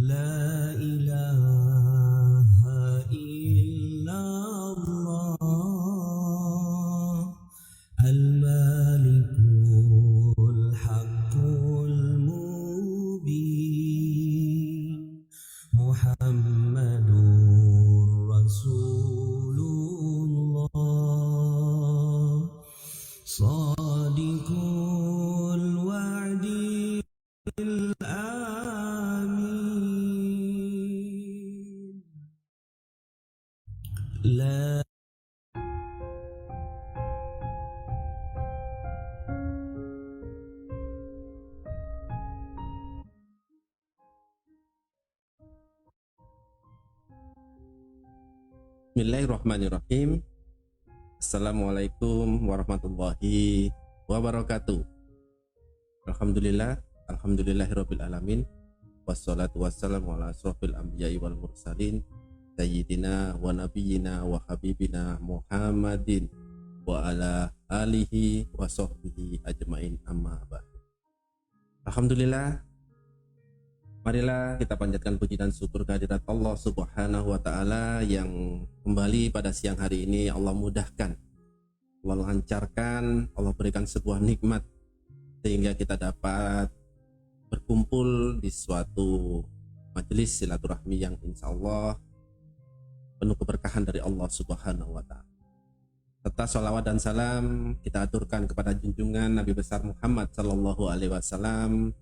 لا إله إلا الله الملك الحق المبين محمد رسول الله صادق الوعد الآمين لا Bismillahirrahmanirrahim. Assalamualaikum warahmatullahi wabarakatuh. Alhamdulillahirabbil alamin. Wassalatu wassalamu ala asrofil anbiya'i wal mursalin sayyidina wa nabiyyina wa habibina Muhammadin wa ala alihi wa sahbihi ajmain, amma ba'd. Alhamdulillah, marilah kita panjatkan puji dan syukur kehadirat Allah Subhanahu wa taala yang kembali pada siang hari ini Allah mudahkan, Allah lancarkan, Allah berikan sebuah nikmat sehingga kita dapat berkumpul di suatu majelis silaturahmi yang insya Allah penuh keberkahan dari Allah Subhanahu wa taala. Serta sholawat dan salam kita aturkan kepada junjungan Nabi besar Muhammad sallallahu alaihi wasallam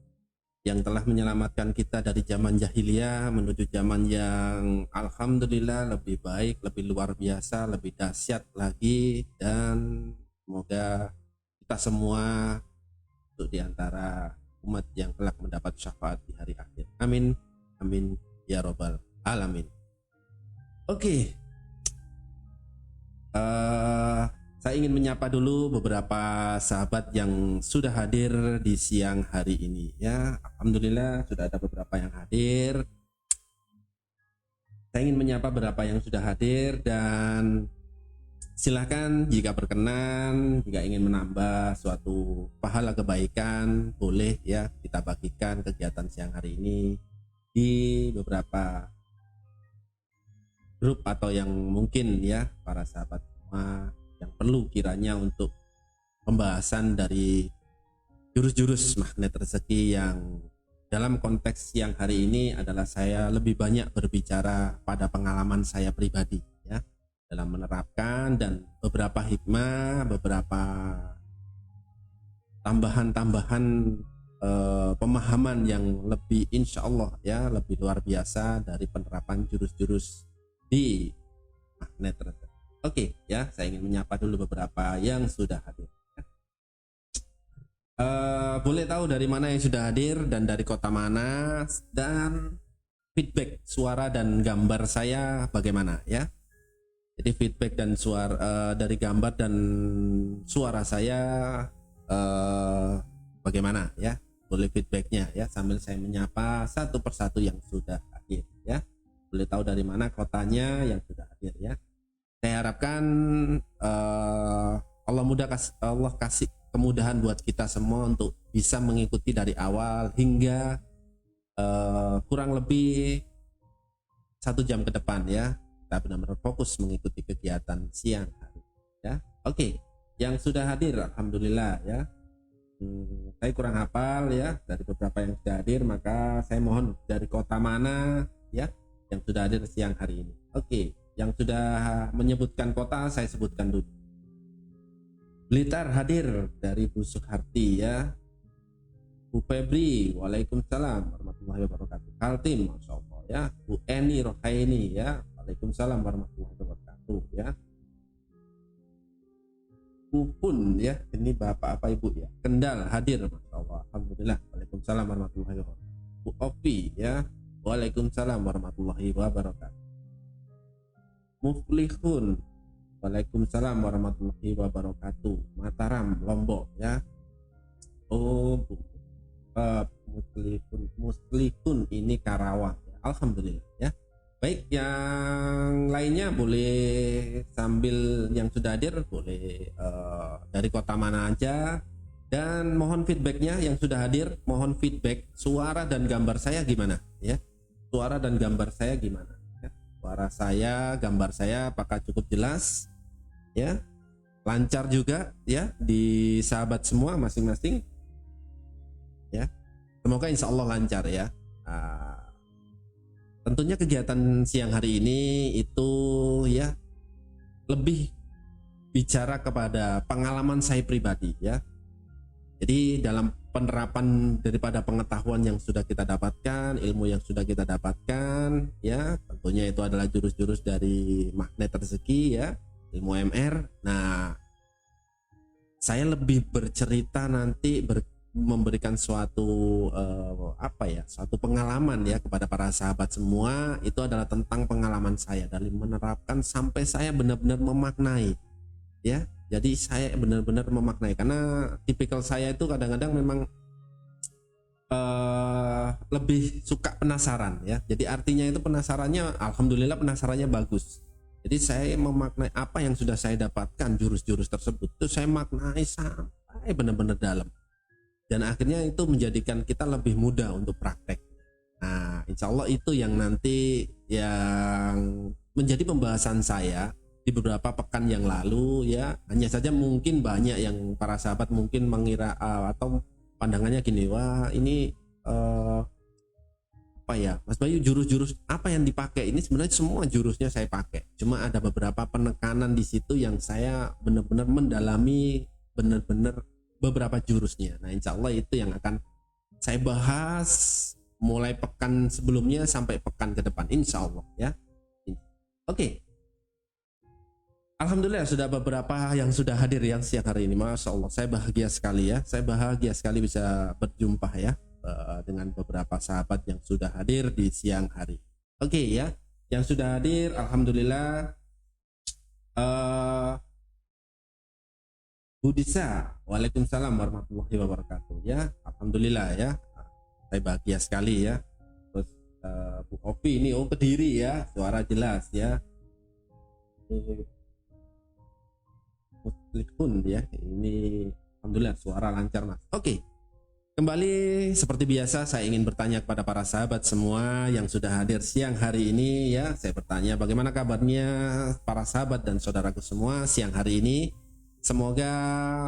yang telah menyelamatkan kita dari zaman jahiliyah menuju zaman yang alhamdulillah lebih baik, lebih luar biasa, lebih dahsyat lagi, dan semoga kita semua untuk diantara umat yang kelak mendapat syafaat di hari akhir. Amin, amin ya robbal alamin. Oke, saya ingin menyapa dulu beberapa sahabat yang sudah hadir di siang hari ini ya. Alhamdulillah sudah ada beberapa yang hadir. Saya ingin menyapa beberapa yang sudah hadir dan silahkan jika berkenan, jika ingin menambah suatu pahala kebaikan, boleh ya kita bagikan kegiatan siang hari ini di beberapa grup atau yang mungkin ya para sahabat semua yang perlu kiranya untuk pembahasan dari jurus-jurus magnet rezeki, yang dalam konteks yang hari ini adalah saya lebih banyak berbicara pada pengalaman saya pribadi ya, dalam menerapkan dan beberapa hikmah, beberapa tambahan-tambahan pemahaman yang lebih insya Allah ya lebih luar biasa dari penerapan jurus-jurus di magnet rezeki. Oke ya, saya ingin menyapa dulu beberapa yang sudah hadir. Boleh tahu dari mana yang sudah hadir dan dari kota mana, dan feedback suara dan gambar saya bagaimana ya. Jadi feedback dan suara dari gambar dan suara saya bagaimana ya. Boleh feedbacknya ya sambil saya menyapa satu persatu yang sudah hadir ya. Boleh tahu dari mana kotanya yang sudah hadir ya. Saya harapkan Allah kasih kemudahan buat kita semua untuk bisa mengikuti dari awal hingga kurang lebih 1 jam ke depan ya. Kita benar-benar fokus mengikuti kegiatan siang hari ya. Oke, yang sudah hadir alhamdulillah ya. Saya kurang hafal ya dari beberapa yang sudah hadir, maka saya mohon dari kota mana ya yang sudah hadir siang hari ini. Oke, yang sudah menyebutkan kota saya sebutkan dulu. Blitar hadir dari Bu Sukharti ya. Bu Febri, waalaikumsalam warahmatullahi wabarakatuh. Kaltim, masya Allah ya. Bu Eni Rohaini ya, waalaikumsalam warahmatullahi wabarakatuh ya. Bu Pun ya, ini bapak apa ibu ya. Kendal hadir, masya Allah, alhamdulillah, waalaikumsalam warahmatullahi wabarakatuh. Bu Opi ya, waalaikumsalam warahmatullahi wabarakatuh. Muflihun, waalaikumsalam warahmatullahi wabarakatuh. Mataram, Lombok ya. Oh, Muslihun ini Karawang ya. Alhamdulillah ya. Baik, yang lainnya boleh sambil yang sudah hadir boleh dari kota mana aja, dan mohon feedbacknya yang sudah hadir, mohon feedback suara dan gambar saya gimana ya. suara dan gambar saya gimana ya? Suara saya, gambar saya apakah cukup jelas ya, lancar juga ya di sahabat semua masing-masing ya, semoga insya Allah lancar ya. Tentunya kegiatan siang hari ini itu ya lebih bicara kepada pengalaman saya pribadi ya. Jadi dalam penerapan daripada pengetahuan yang sudah kita dapatkan, ilmu yang sudah kita dapatkan ya, tentunya itu adalah jurus-jurus dari magnet rezeki ya, ilmu MR. Nah, saya lebih bercerita nanti memberikan suatu suatu pengalaman ya kepada para sahabat semua. Itu adalah tentang pengalaman saya dari menerapkan sampai saya benar-benar memaknai ya. Jadi saya benar-benar memaknai, karena tipikal saya itu kadang-kadang memang lebih suka penasaran ya. Jadi artinya itu penasarannya, alhamdulillah penasarannya bagus. Jadi saya memaknai apa yang sudah saya dapatkan, jurus-jurus tersebut itu saya maknai sampai benar-benar dalam. Dan akhirnya itu menjadikan kita lebih mudah untuk praktek. Nah, insya Allah itu yang nanti yang menjadi pembahasan saya di beberapa pekan yang lalu ya. Hanya saja mungkin banyak yang para sahabat mungkin mengira atau pandangannya gini, wah ini apa ya Mas Bayu, jurus-jurus apa yang dipakai ini? Sebenarnya semua jurusnya saya pakai, cuma ada beberapa penekanan di situ yang saya benar-benar mendalami benar-benar beberapa jurusnya. Nah, insya Allah itu yang akan saya bahas mulai pekan sebelumnya sampai pekan ke depan, insya Allah ya. Oke. Alhamdulillah sudah beberapa yang sudah hadir yang siang hari ini. Masya Allah, saya bahagia sekali ya. Saya bahagia sekali bisa berjumpa ya dengan beberapa sahabat yang sudah hadir di siang hari. Oke ya, yang sudah hadir, alhamdulillah. Budisa, waalaikumsalam warahmatullahi wabarakatuh ya. Alhamdulillah ya, saya bahagia sekali ya. Terus Bu Ovi ini Kediri ya, suara jelas ya. Muslimun ya, ini alhamdulillah suara lancar Mas. Oke, kembali seperti biasa saya ingin bertanya kepada para sahabat semua yang sudah hadir siang hari ini ya. Saya bertanya bagaimana kabarnya para sahabat dan saudaraku semua siang hari ini. Semoga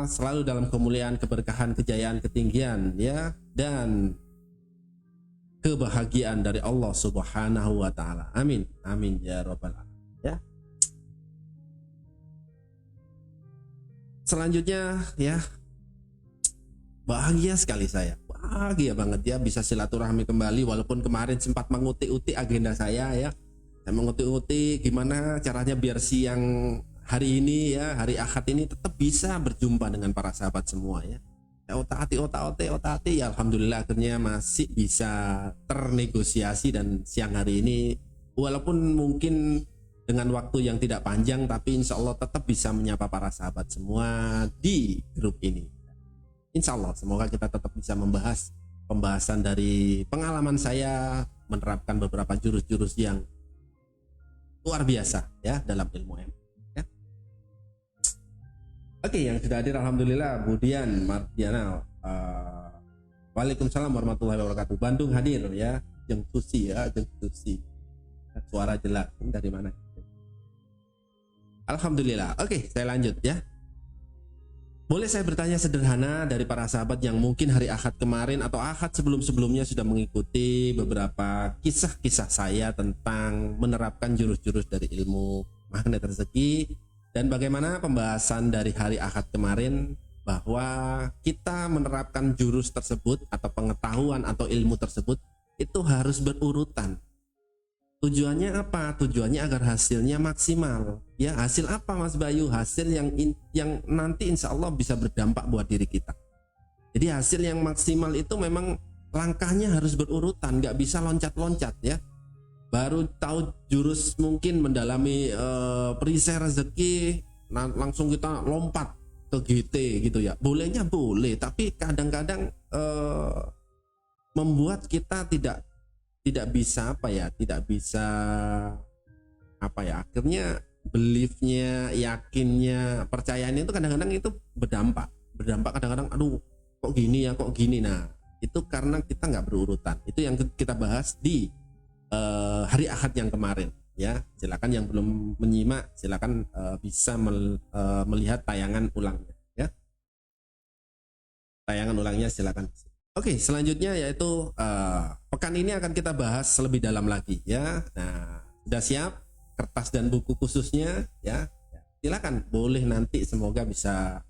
selalu dalam kemuliaan, keberkahan, kejayaan, ketinggian ya, dan kebahagiaan dari Allah Subhanahu wa taala. Amin. Amin ya rabbal alamin ya. Selanjutnya ya, bahagia sekali saya, bahagia banget ya bisa silaturahmi kembali, walaupun kemarin sempat mengutik-utik agenda saya ya. Saya mengutik-utik gimana caranya biar siang hari ini ya, hari Ahad ini tetap bisa berjumpa dengan para sahabat semua ya. Otak-atik ya, alhamdulillah akhirnya masih bisa ternegosiasi, dan siang hari ini walaupun mungkin dengan waktu yang tidak panjang, tapi insya Allah tetap bisa menyapa para sahabat semua di grup ini. Insya Allah semoga kita tetap bisa membahas pembahasan dari pengalaman saya menerapkan beberapa jurus-jurus yang luar biasa ya dalam ilmu M ya. Oke, yang sudah hadir alhamdulillah, Budian Mardiana, waalaikumsalam warahmatullahi wabarakatuh. Bandung hadir ya, Jeng Susi ya, Jeng Susi, suara jelas. Dari mana? Alhamdulillah. Oke, saya lanjut ya. Boleh saya bertanya sederhana dari para sahabat yang mungkin hari Ahad kemarin atau Ahad sebelum-sebelumnya sudah mengikuti beberapa kisah-kisah saya tentang menerapkan jurus-jurus dari ilmu magnet rezeki, dan bagaimana pembahasan dari hari Ahad kemarin bahwa kita menerapkan jurus tersebut atau pengetahuan atau ilmu tersebut itu harus berurutan. Tujuannya apa? Tujuannya agar hasilnya maksimal. Ya, hasil apa Mas Bayu? Hasil yang nanti insya Allah bisa berdampak buat diri kita. Jadi hasil yang maksimal itu memang langkahnya harus berurutan, nggak bisa loncat-loncat ya. Baru tahu jurus mungkin mendalami perisai rezeki, langsung kita lompat ke GT gitu ya. Bolehnya boleh, tapi kadang-kadang membuat kita tidak bisa akhirnya beliefnya, yakinnya, percayaannya itu kadang-kadang itu berdampak kadang-kadang aduh kok gini. Nah itu karena kita nggak berurutan. Itu yang kita bahas di hari Ahad yang kemarin ya. Silakan yang belum menyimak silakan bisa melihat tayangan ulangnya ya. Tayangan ulangnya silakan. Oke, selanjutnya yaitu pekan ini akan kita bahas lebih dalam lagi ya. Nah, sudah siap kertas dan buku khususnya ya? Silakan, boleh nanti semoga bisa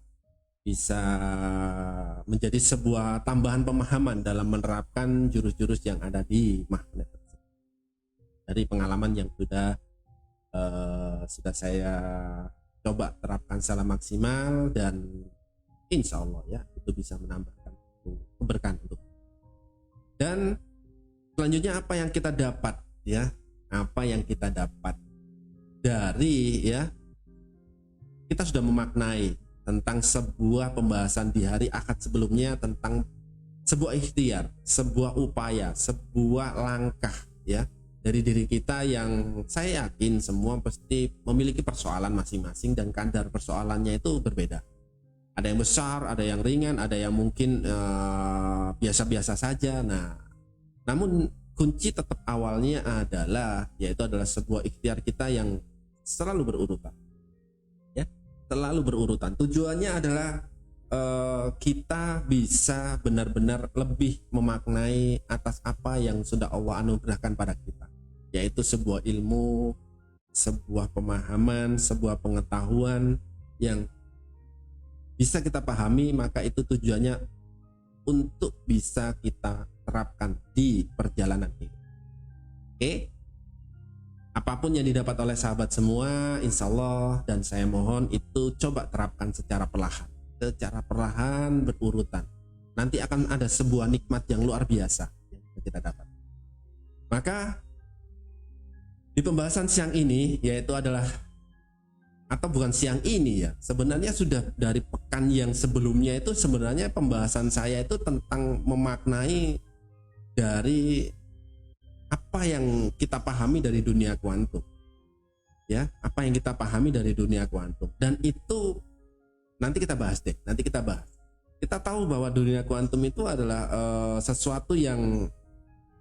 menjadi sebuah tambahan pemahaman dalam menerapkan jurus-jurus yang ada di magnet dari pengalaman yang sudah saya coba terapkan secara maksimal, dan insya Allah ya itu bisa menambahkan keberkahan untuk. Dan selanjutnya apa yang kita dapat ya, apa yang kita dapat dari ya, kita sudah memaknai tentang sebuah pembahasan di hari Ahad sebelumnya tentang sebuah ikhtiar, sebuah upaya, sebuah langkah ya dari diri kita yang saya yakin semua pasti memiliki persoalan masing-masing dan kadar persoalannya itu berbeda. Ada yang besar, ada yang ringan, ada yang mungkin biasa-biasa saja. Nah, namun kunci tetap awalnya adalah sebuah ikhtiar kita yang selalu berurutan. Ya, selalu berurutan. Tujuannya adalah kita bisa benar-benar lebih memaknai atas apa yang sudah Allah anugerahkan pada kita, yaitu sebuah ilmu, sebuah pemahaman, sebuah pengetahuan yang bisa kita pahami, maka itu tujuannya untuk bisa kita terapkan di perjalanan hidup. Oke, apapun yang didapat oleh sahabat semua, insya Allah, dan saya mohon itu coba terapkan secara perlahan berurutan. Nanti akan ada sebuah nikmat yang luar biasa yang kita dapat. Maka di pembahasan siang ini, yaitu adalah, atau bukan siang ini ya, sebenarnya sudah dari pekan yang sebelumnya itu sebenarnya pembahasan saya itu tentang memaknai dari apa yang kita pahami dari dunia kuantum ya, apa yang kita pahami dari dunia kuantum, dan itu nanti kita bahas deh, kita tahu bahwa dunia kuantum itu adalah sesuatu yang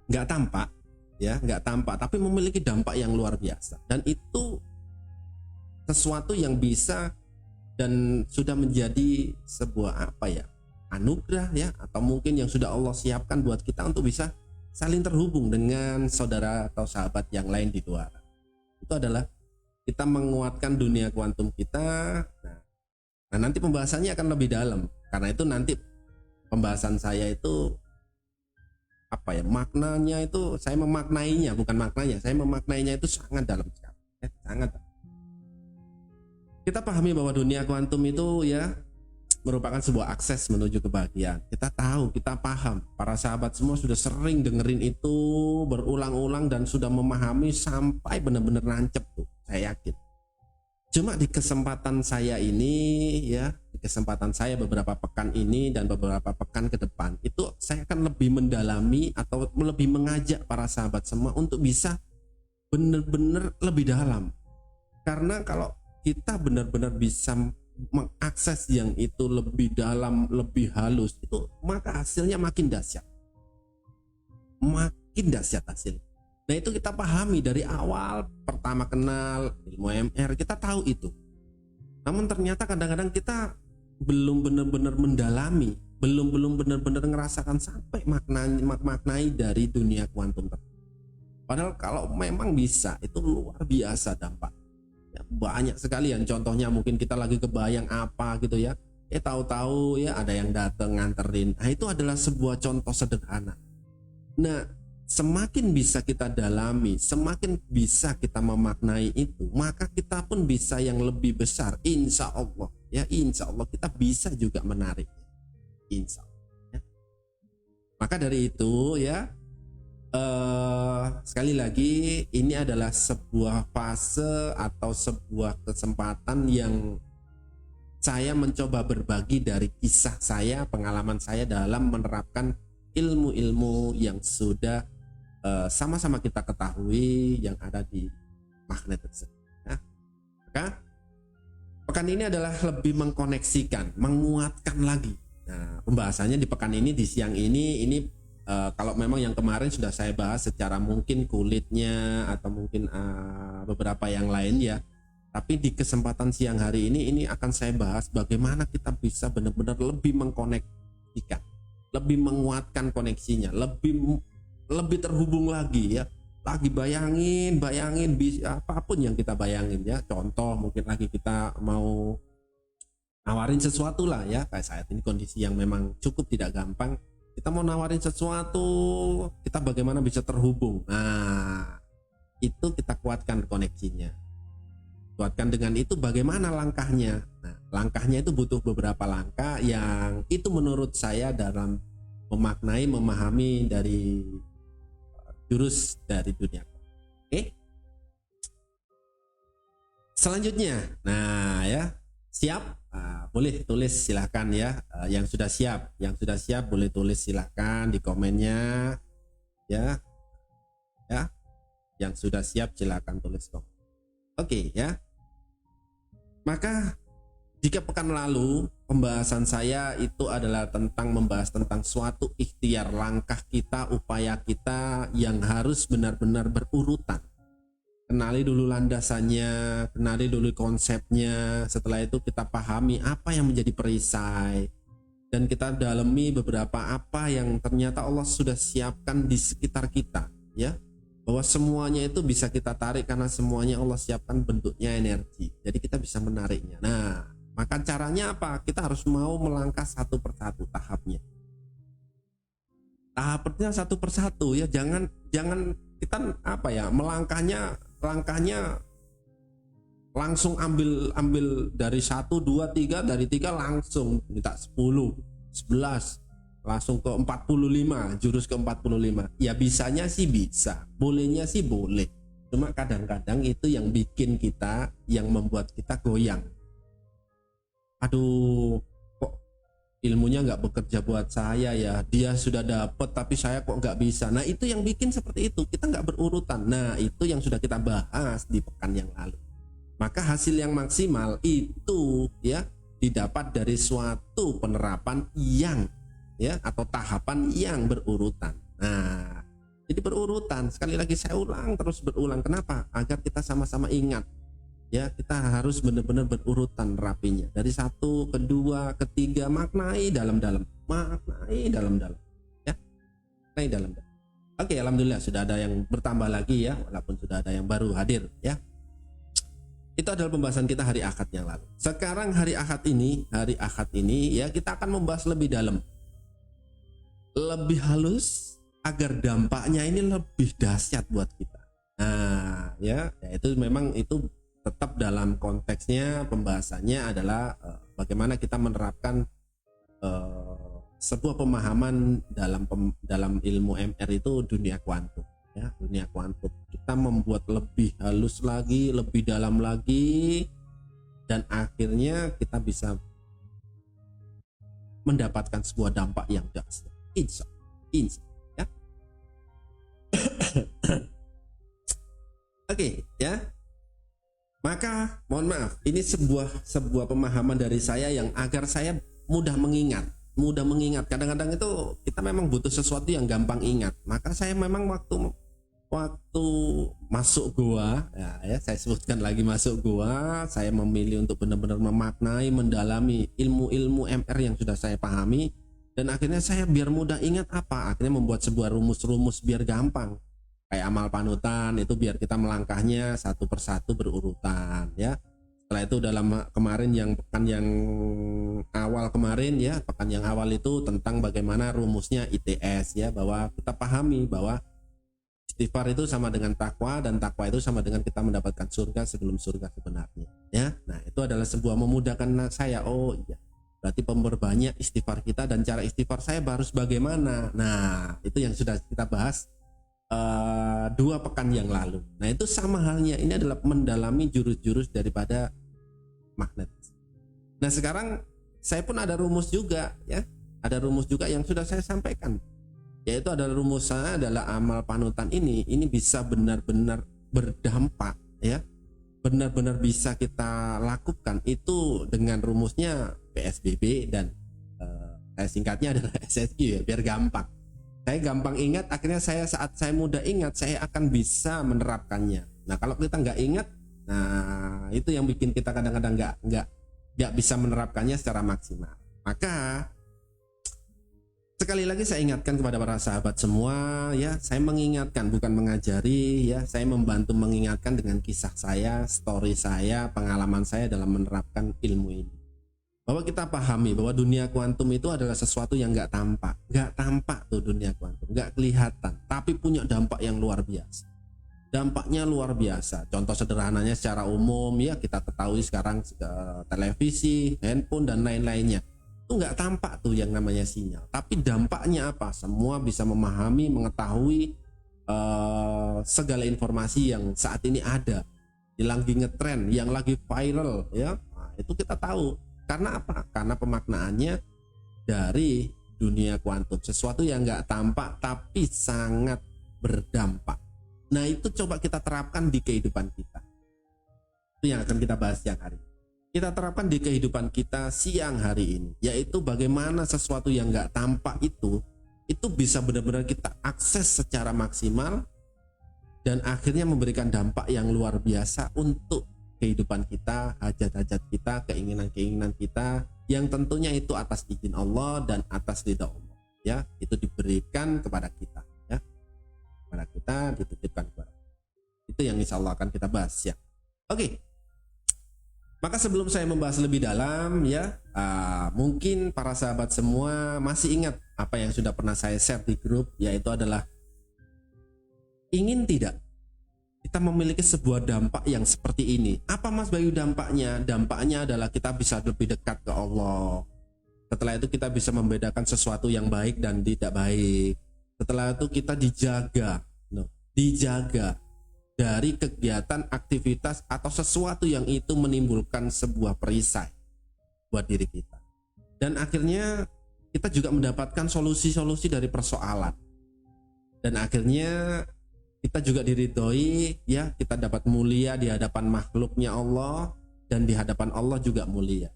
nggak tampak ya, nggak tampak tapi memiliki dampak yang luar biasa, dan itu sesuatu yang bisa dan sudah menjadi sebuah anugerah ya, atau mungkin yang sudah Allah siapkan buat kita untuk bisa saling terhubung dengan saudara atau sahabat yang lain di luar. Itu adalah kita menguatkan dunia kuantum kita. Nah, nanti pembahasannya akan lebih dalam, karena itu nanti pembahasan saya itu maknanya itu saya memaknainya, bukan maknanya, saya memaknainya itu sangat dalam sekali ya, sangat. Kita pahami bahwa dunia kuantum itu ya merupakan sebuah akses menuju kebahagiaan. Kita tahu, kita paham. Para sahabat semua sudah sering dengerin itu berulang-ulang dan sudah memahami sampai benar-benar nancep tuh, saya yakin. Cuma di kesempatan saya ini ya, di kesempatan saya beberapa pekan ini dan beberapa pekan ke depan itu saya akan lebih mendalami atau lebih mengajak para sahabat semua untuk bisa benar-benar lebih dalam. Karena kalau kita benar-benar bisa mengakses yang itu lebih dalam, lebih halus, itu maka hasilnya makin dahsyat hasilnya. Nah, itu kita pahami dari awal pertama kenal ilmu MR, kita tahu itu. Namun ternyata kadang-kadang kita belum benar-benar mendalami, belum benar-benar ngerasakan sampai maknai dari dunia kuantum. Padahal kalau memang bisa, itu luar biasa dampak. Ya, banyak sekali yang contohnya mungkin kita lagi kebayang apa gitu ya, tahu-tahu ya ada yang datang nganterin. Nah, itu adalah sebuah contoh sederhana. Nah, semakin bisa kita dalami, semakin bisa kita memaknai itu, maka kita pun bisa yang lebih besar, insya Allah ya, insya Allah kita bisa juga menarik, insya Allah ya. Maka dari itu ya, sekali lagi ini adalah sebuah fase atau sebuah kesempatan yang saya mencoba berbagi dari kisah saya, pengalaman saya dalam menerapkan ilmu-ilmu yang sudah sama-sama kita ketahui yang ada di magnet tersebut. Nah, maka pekan ini adalah lebih mengkoneksikan, menguatkan lagi. Nah, pembahasannya di pekan ini, di siang ini Kalau memang yang kemarin sudah saya bahas secara mungkin kulitnya atau mungkin beberapa yang lain ya. Tapi di kesempatan siang hari ini akan saya bahas bagaimana kita bisa benar-benar lebih mengkoneksikan, lebih menguatkan koneksinya, lebih terhubung lagi ya. Lagi bayangin bisa apapun yang kita bayangin ya. Contoh mungkin lagi kita mau nawarin sesuatu lah ya, kayak saat ini kondisi yang memang cukup tidak gampang. Kita mau nawarin sesuatu, kita bagaimana bisa terhubung. Nah, itu kita kuatkan koneksinya. Kuatkan dengan itu bagaimana langkahnya. Nah, langkahnya itu butuh beberapa langkah yang itu menurut saya dalam memaknai, memahami dari jurus dari dunia. Oke. Selanjutnya, nah ya, siap? Boleh tulis silahkan ya. Yang sudah siap boleh tulis silahkan di komennya ya. Yang sudah siap silahkan tulis komen. Oke ya. Maka jika pekan lalu pembahasan saya itu adalah membahas tentang suatu ikhtiar, langkah kita, upaya kita yang harus benar-benar berurutan. Kenali dulu landasannya, kenali dulu konsepnya, setelah itu kita pahami apa yang menjadi perisai, dan kita dalami beberapa apa yang ternyata Allah sudah siapkan di sekitar kita ya. Bahwa semuanya itu bisa kita tarik karena semuanya Allah siapkan bentuknya energi. Jadi kita bisa menariknya. Nah, maka caranya apa? Kita harus mau melangkah satu persatu tahapnya. Tahapnya satu persatu ya. Jangan kita langkahnya langsung ambil dari 1, 2, 3, dari 3 langsung minta 10, 11, langsung ke 45, jurus ke 45. Ya bisanya sih bisa, bolehnya sih boleh. Cuma kadang-kadang itu yang bikin kita, yang membuat kita goyang. Aduh, kok ilmunya nggak bekerja buat saya ya. Dia sudah dapet tapi saya kok nggak bisa. Nah itu yang bikin seperti itu, kita nggak berurutan. Nah itu yang sudah kita bahas di pekan yang lalu. Maka hasil yang maksimal itu ya didapat dari suatu penerapan yang ya atau tahapan yang berurutan. Nah, jadi berurutan. Sekali lagi saya ulang terus berulang. Kenapa? Agar kita sama-sama ingat. Ya, kita harus benar-benar berurutan rapinya. Dari 1, ke 2, ke 3, maknai dalam-dalam. Maknai dalam-dalam. Ya. Maknai dalam-dalam. Oke, alhamdulillah sudah ada yang bertambah lagi ya, walaupun sudah ada yang baru hadir ya. Itu adalah pembahasan kita hari Ahad yang lalu. Sekarang hari Ahad ini ya kita akan membahas lebih dalam, lebih halus agar dampaknya ini lebih dahsyat buat kita. Nah, ya itu memang itu tetap dalam konteksnya pembahasannya adalah bagaimana kita menerapkan sebuah pemahaman dalam ilmu MR itu dunia kuantum. Ya, dunia kuantum. Kita membuat lebih halus lagi, lebih dalam lagi, dan akhirnya kita bisa mendapatkan sebuah dampak yang dahsyat. Insya ya. Oke, ya. Maka mohon maaf, ini sebuah pemahaman dari saya yang agar saya mudah mengingat. Kadang-kadang itu kita memang butuh sesuatu yang gampang ingat. Maka saya memang waktu masuk gua ya saya sebutkan lagi masuk gua, saya memilih untuk benar-benar memaknai, mendalami ilmu-ilmu MR yang sudah saya pahami, dan akhirnya saya biar mudah ingat akhirnya membuat sebuah rumus-rumus biar gampang, kayak amal panutan itu biar kita melangkahnya satu persatu berurutan ya. Setelah itu dalam pekan yang awal kemarin ya, pekan yang awal itu tentang bagaimana rumusnya ITS ya, bahwa kita pahami bahwa istighfar itu sama dengan takwa, dan takwa itu sama dengan kita mendapatkan surga sebelum surga sebenarnya ya. Nah itu adalah sebuah memudahkan saya. Oh iya, berarti memperbanyak istighfar kita, dan cara istighfar saya harus bagaimana. Nah itu yang sudah kita bahas 2 pekan yang lalu. Nah itu sama halnya, ini adalah mendalami jurus-jurus daripada magnet. Nah sekarang saya pun ada rumus juga ya, ada rumus juga yang sudah saya sampaikan, yaitu adalah rumusnya adalah amal panutan ini bisa benar-benar berdampak ya, benar-benar bisa kita lakukan itu dengan rumusnya PSBB, dan saya singkatnya adalah SSQ ya, biar gampang Saya gampang ingat, akhirnya saat saya mudah ingat, saya akan bisa menerapkannya. Nah kalau kita nggak ingat, nah itu yang bikin kita kadang-kadang nggak bisa menerapkannya secara maksimal. Maka sekali lagi saya ingatkan kepada para sahabat semua, ya, saya mengingatkan bukan mengajari, ya, saya membantu mengingatkan dengan kisah saya, story saya, pengalaman saya dalam menerapkan ilmu ini. Bahwa kita pahami bahwa dunia kuantum itu adalah sesuatu yang nggak tampak tuh dunia kuantum, nggak kelihatan, tapi punya dampak yang luar biasa. Dampaknya luar biasa. Contoh sederhananya secara umum, ya, kita ketahui sekarang televisi, handphone dan lain-lainnya. Itu nggak tampak tuh yang namanya sinyal, tapi dampaknya apa? Semua bisa memahami, mengetahui segala informasi yang saat ini ada, yang lagi ngetren, yang lagi viral, ya. Nah, itu kita tahu karena apa? Karena pemaknaannya dari dunia kuantum, sesuatu yang nggak tampak tapi sangat berdampak. Nah itu coba kita terapkan di kehidupan kita. Itu yang akan kita bahas siang hari. Kita terapkan di kehidupan kita siang hari ini, yaitu bagaimana sesuatu yang nggak tampak itu bisa benar-benar kita akses secara maksimal dan akhirnya memberikan dampak yang luar biasa untuk kehidupan kita, hajat-hajat kita, keinginan-keinginan kita, yang tentunya itu atas izin Allah dan atas ridha Allah, ya, itu diberikan kepada kita, ya, kepada kita, dititipkan kepada kita. Itu yang insya Allah akan kita bahas, ya. Oke. Maka sebelum saya membahas lebih dalam, ya, mungkin para sahabat semua masih ingat apa yang sudah pernah saya share di grup, yaitu adalah ingin tidak kita memiliki sebuah dampak yang seperti ini. Apa Mas Bayu dampaknya? Dampaknya adalah kita bisa lebih dekat ke Allah. Setelah itu kita bisa membedakan sesuatu yang baik dan tidak baik. Setelah itu kita dijaga dari kegiatan, aktivitas atau sesuatu yang itu menimbulkan sebuah perisai buat diri kita. Dan akhirnya kita juga mendapatkan solusi-solusi dari persoalan. Dan akhirnya kita juga diridhoi, ya, kita dapat mulia di hadapan makhluknya Allah dan di hadapan Allah juga mulia.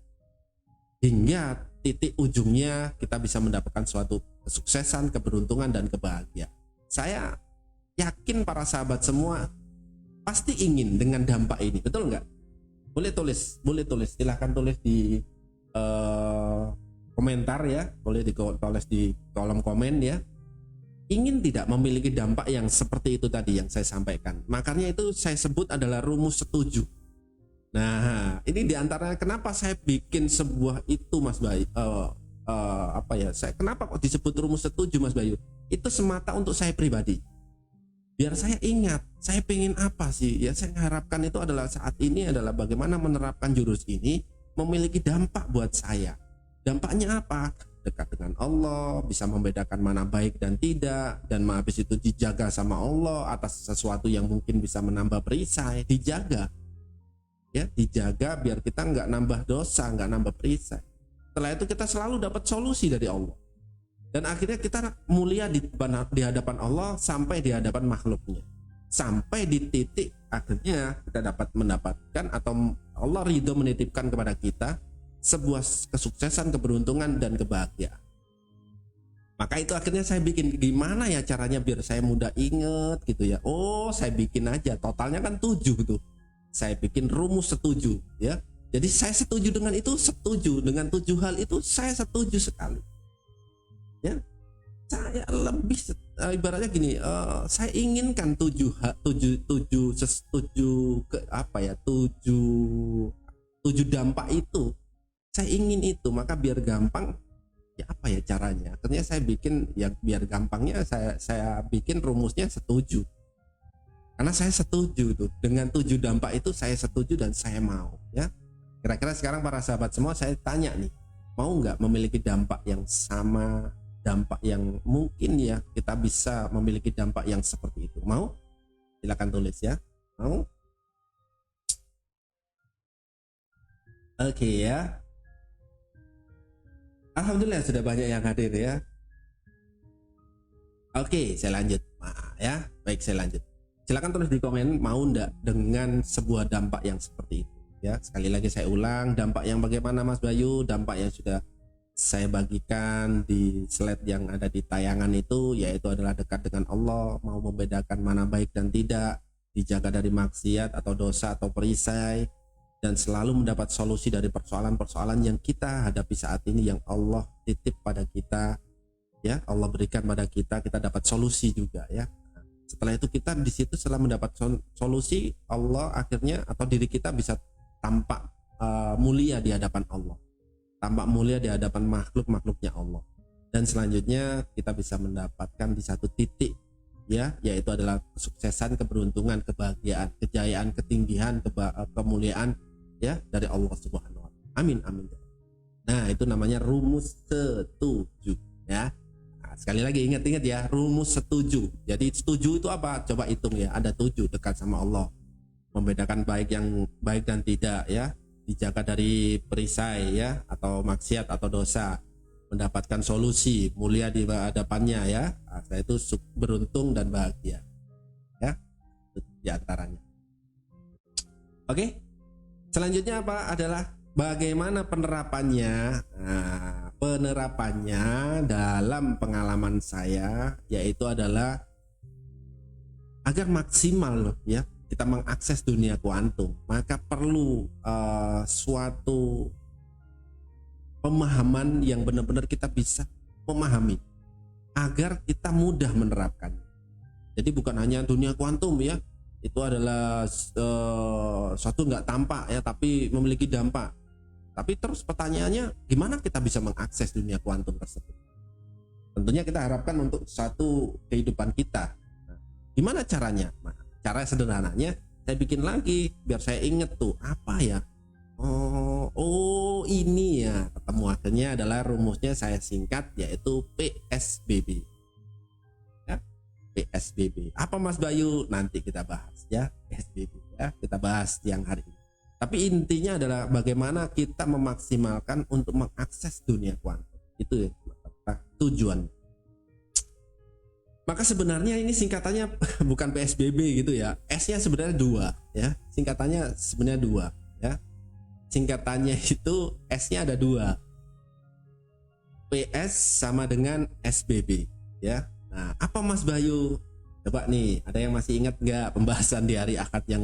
Hingga titik ujungnya kita bisa mendapatkan suatu kesuksesan, keberuntungan dan kebahagiaan. Saya yakin para sahabat semua pasti ingin dengan dampak ini, betul nggak? Boleh tulis, silahkan tulis di komentar, ya, boleh ditulis di kolom komen, ya. Ingin tidak memiliki dampak yang seperti itu tadi yang saya sampaikan. Makanya itu saya sebut adalah rumus setuju. Nah, ini diantaranya kenapa saya bikin sebuah itu, Mas Bayu. Kenapa kok disebut rumus setuju, Mas Bayu? Itu semata untuk saya pribadi. Biar saya ingat, saya pengen apa sih? Ya, saya harapkan itu adalah saat ini adalah bagaimana menerapkan jurus ini memiliki dampak buat saya. Dampaknya apa? Dekat dengan Allah, bisa membedakan mana baik dan tidak, dan habis itu dijaga sama Allah atas sesuatu yang mungkin bisa menambah perisai, dijaga, ya, dijaga biar kita nggak nambah dosa, nggak nambah perisai. Setelah itu kita selalu dapat solusi dari Allah, dan akhirnya kita mulia di hadapan Allah sampai di hadapan makhluknya, sampai di titik akhirnya kita dapat mendapatkan atau Allah ridho menitipkan kepada kita sebuah kesuksesan, keberuntungan dan kebahagiaan. Maka itu akhirnya saya bikin gimana ya caranya biar saya mudah inget gitu, ya. Oh, saya bikin aja totalnya kan 7 tuh. Saya bikin rumus setuju, ya. Jadi saya setuju dengan itu, setuju dengan 7 hal itu, saya setuju sekali. Ya. Saya lebih ibaratnya gini, saya inginkan 7 dampak itu. Saya ingin itu, maka biar gampang, ya apa ya caranya? Akhirnya saya bikin, ya biar gampangnya saya bikin rumusnya setuju. Karena saya setuju tuh dengan 7 dampak itu, saya setuju dan saya mau, ya. Kira-kira sekarang para sahabat semua saya tanya nih, mau nggak memiliki dampak yang sama, dampak yang mungkin ya kita bisa memiliki dampak yang seperti itu? Mau? Silakan tulis, ya. Mau? Oke, ya. Alhamdulillah sudah banyak yang hadir, ya. Oke, saya lanjut. Nah, ya, baik, saya lanjut. Silakan tulis di komen mau ndak dengan sebuah dampak yang seperti itu, ya. Sekali lagi saya ulang, dampak yang bagaimana Mas Bayu? Dampak yang sudah saya bagikan di slide yang ada di tayangan itu, yaitu adalah dekat dengan Allah, mau membedakan mana baik dan tidak, dijaga dari maksiat atau dosa atau perisai, dan selalu mendapat solusi dari persoalan-persoalan yang kita hadapi saat ini, yang Allah titip pada kita, ya, Allah berikan pada kita, kita dapat solusi juga, ya. Setelah itu kita di situ setelah mendapat solusi, Allah akhirnya atau diri kita bisa tampak mulia di hadapan Allah, tampak mulia di hadapan makhluk-makhluknya Allah. Dan selanjutnya kita bisa mendapatkan di satu titik, ya, yaitu adalah kesuksesan, keberuntungan, kebahagiaan, kejayaan, ketinggian, kemuliaan, ya, dari Allah Subhanahu wa taala. Amin amin. Nah, itu namanya rumus setuju, ya. Nah, sekali lagi ingat-ingat ya, rumus setuju. Jadi setuju itu apa? Coba hitung ya, ada 7, dekat sama Allah, membedakan baik yang baik dan tidak, ya, dijaga dari perisai, ya, atau maksiat atau dosa, mendapatkan solusi, mulia di hadapannya, ya. Nah, setelah itu beruntung dan bahagia, ya, di antaranya. Oke, selanjutnya apa adalah bagaimana penerapannya. Nah, penerapannya dalam pengalaman saya yaitu adalah agar maksimal, ya, kita mengakses dunia kuantum, maka perlu suatu pemahaman yang benar-benar kita bisa memahami agar kita mudah menerapkannya. Jadi bukan hanya dunia kuantum, ya, itu adalah suatu nggak tampak, ya, tapi memiliki dampak. Tapi terus pertanyaannya, gimana kita bisa mengakses dunia kuantum tersebut? Tentunya kita harapkan untuk satu kehidupan kita. Nah, gimana caranya? Nah, cara sederhananya saya bikin lagi biar saya inget tuh apa ya. Oh ini ya, ketemu akhirnya adalah rumusnya, saya singkat yaitu PSBB. Ya, PSBB. Apa Mas Bayu? Nanti kita bahas, ya, PSBB, ya, kita bahas siang hari ini. Tapi intinya adalah bagaimana kita memaksimalkan untuk mengakses dunia kuantum. Itu ya tujuan. Maka sebenarnya ini singkatannya bukan PSBB gitu ya. S-nya sebenarnya 2, ya. Singkatannya sebenarnya 2, ya. Singkatannya itu S-nya ada 2. PS sama dengan SBB, ya. Nah, apa Mas Bayu? Coba nih, ada yang masih ingat nggak pembahasan di hari Ahad yang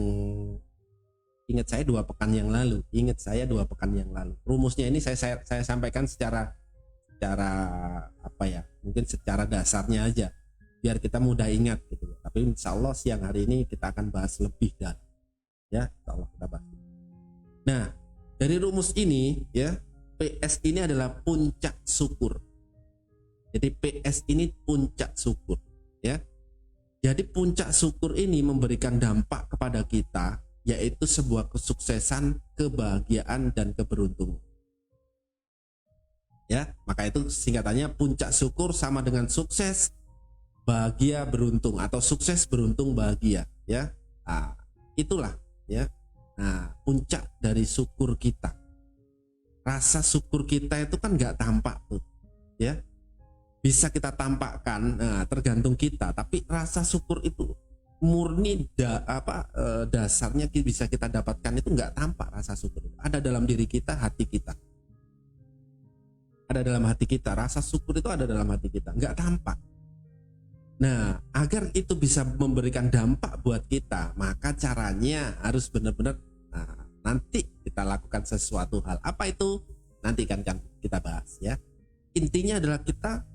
ingat saya 2 pekan yang lalu? Ingat saya 2 pekan yang lalu. Rumusnya ini saya sampaikan secara apa ya? Mungkin secara dasarnya aja, biar kita mudah ingat gitu. Tapi insya Allah siang hari ini kita akan bahas lebih dalam, ya, insya Allah kita bahas. Nah, dari rumus ini, ya, PS ini adalah puncak syukur. Jadi PS ini puncak syukur, ya. Jadi puncak syukur ini memberikan dampak kepada kita, yaitu sebuah kesuksesan, kebahagiaan, dan keberuntungan. Ya, maka itu singkatannya puncak syukur sama dengan sukses, bahagia, beruntung, atau sukses, beruntung, bahagia, ya. Nah, itulah, ya. Nah, puncak dari syukur kita, rasa syukur kita itu kan nggak tampak tuh, ya. Bisa kita tampakkan, nah, tergantung kita. Tapi rasa syukur itu murni dasarnya bisa kita dapatkan itu nggak tampak. Rasa syukur ada dalam diri kita, hati kita. Ada dalam hati kita, rasa syukur itu ada dalam hati kita, nggak tampak. Nah, agar itu bisa memberikan dampak buat kita, maka caranya harus benar-benar, nah, nanti kita lakukan sesuatu hal. Apa itu? Nanti kan kita bahas, ya. Intinya adalah kita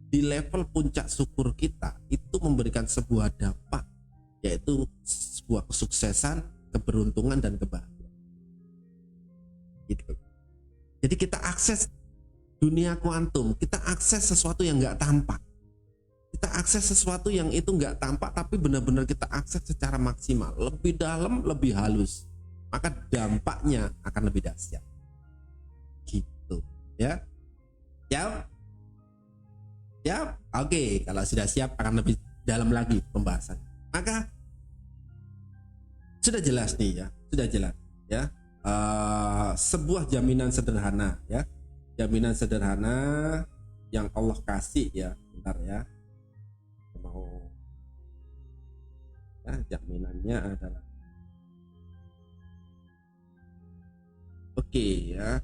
di level puncak syukur kita itu memberikan sebuah dampak, yaitu sebuah kesuksesan, keberuntungan, dan kebahagiaan. Gitu. Jadi kita akses dunia kuantum, kita akses sesuatu yang nggak tampak. Kita akses sesuatu yang itu nggak tampak, tapi benar-benar kita akses secara maksimal, lebih dalam, lebih halus. Maka dampaknya akan lebih dahsyat. Gitu, ya. Siap? Siap? Oke, kalau sudah siap akan lebih dalam lagi pembahasan. Maka sudah jelas nih, ya, sudah jelas, ya. Sebuah jaminan sederhana, ya. Jaminan sederhana yang Allah kasih, ya. Bentar ya. Mau, ya, jaminannya adalah oke, ya.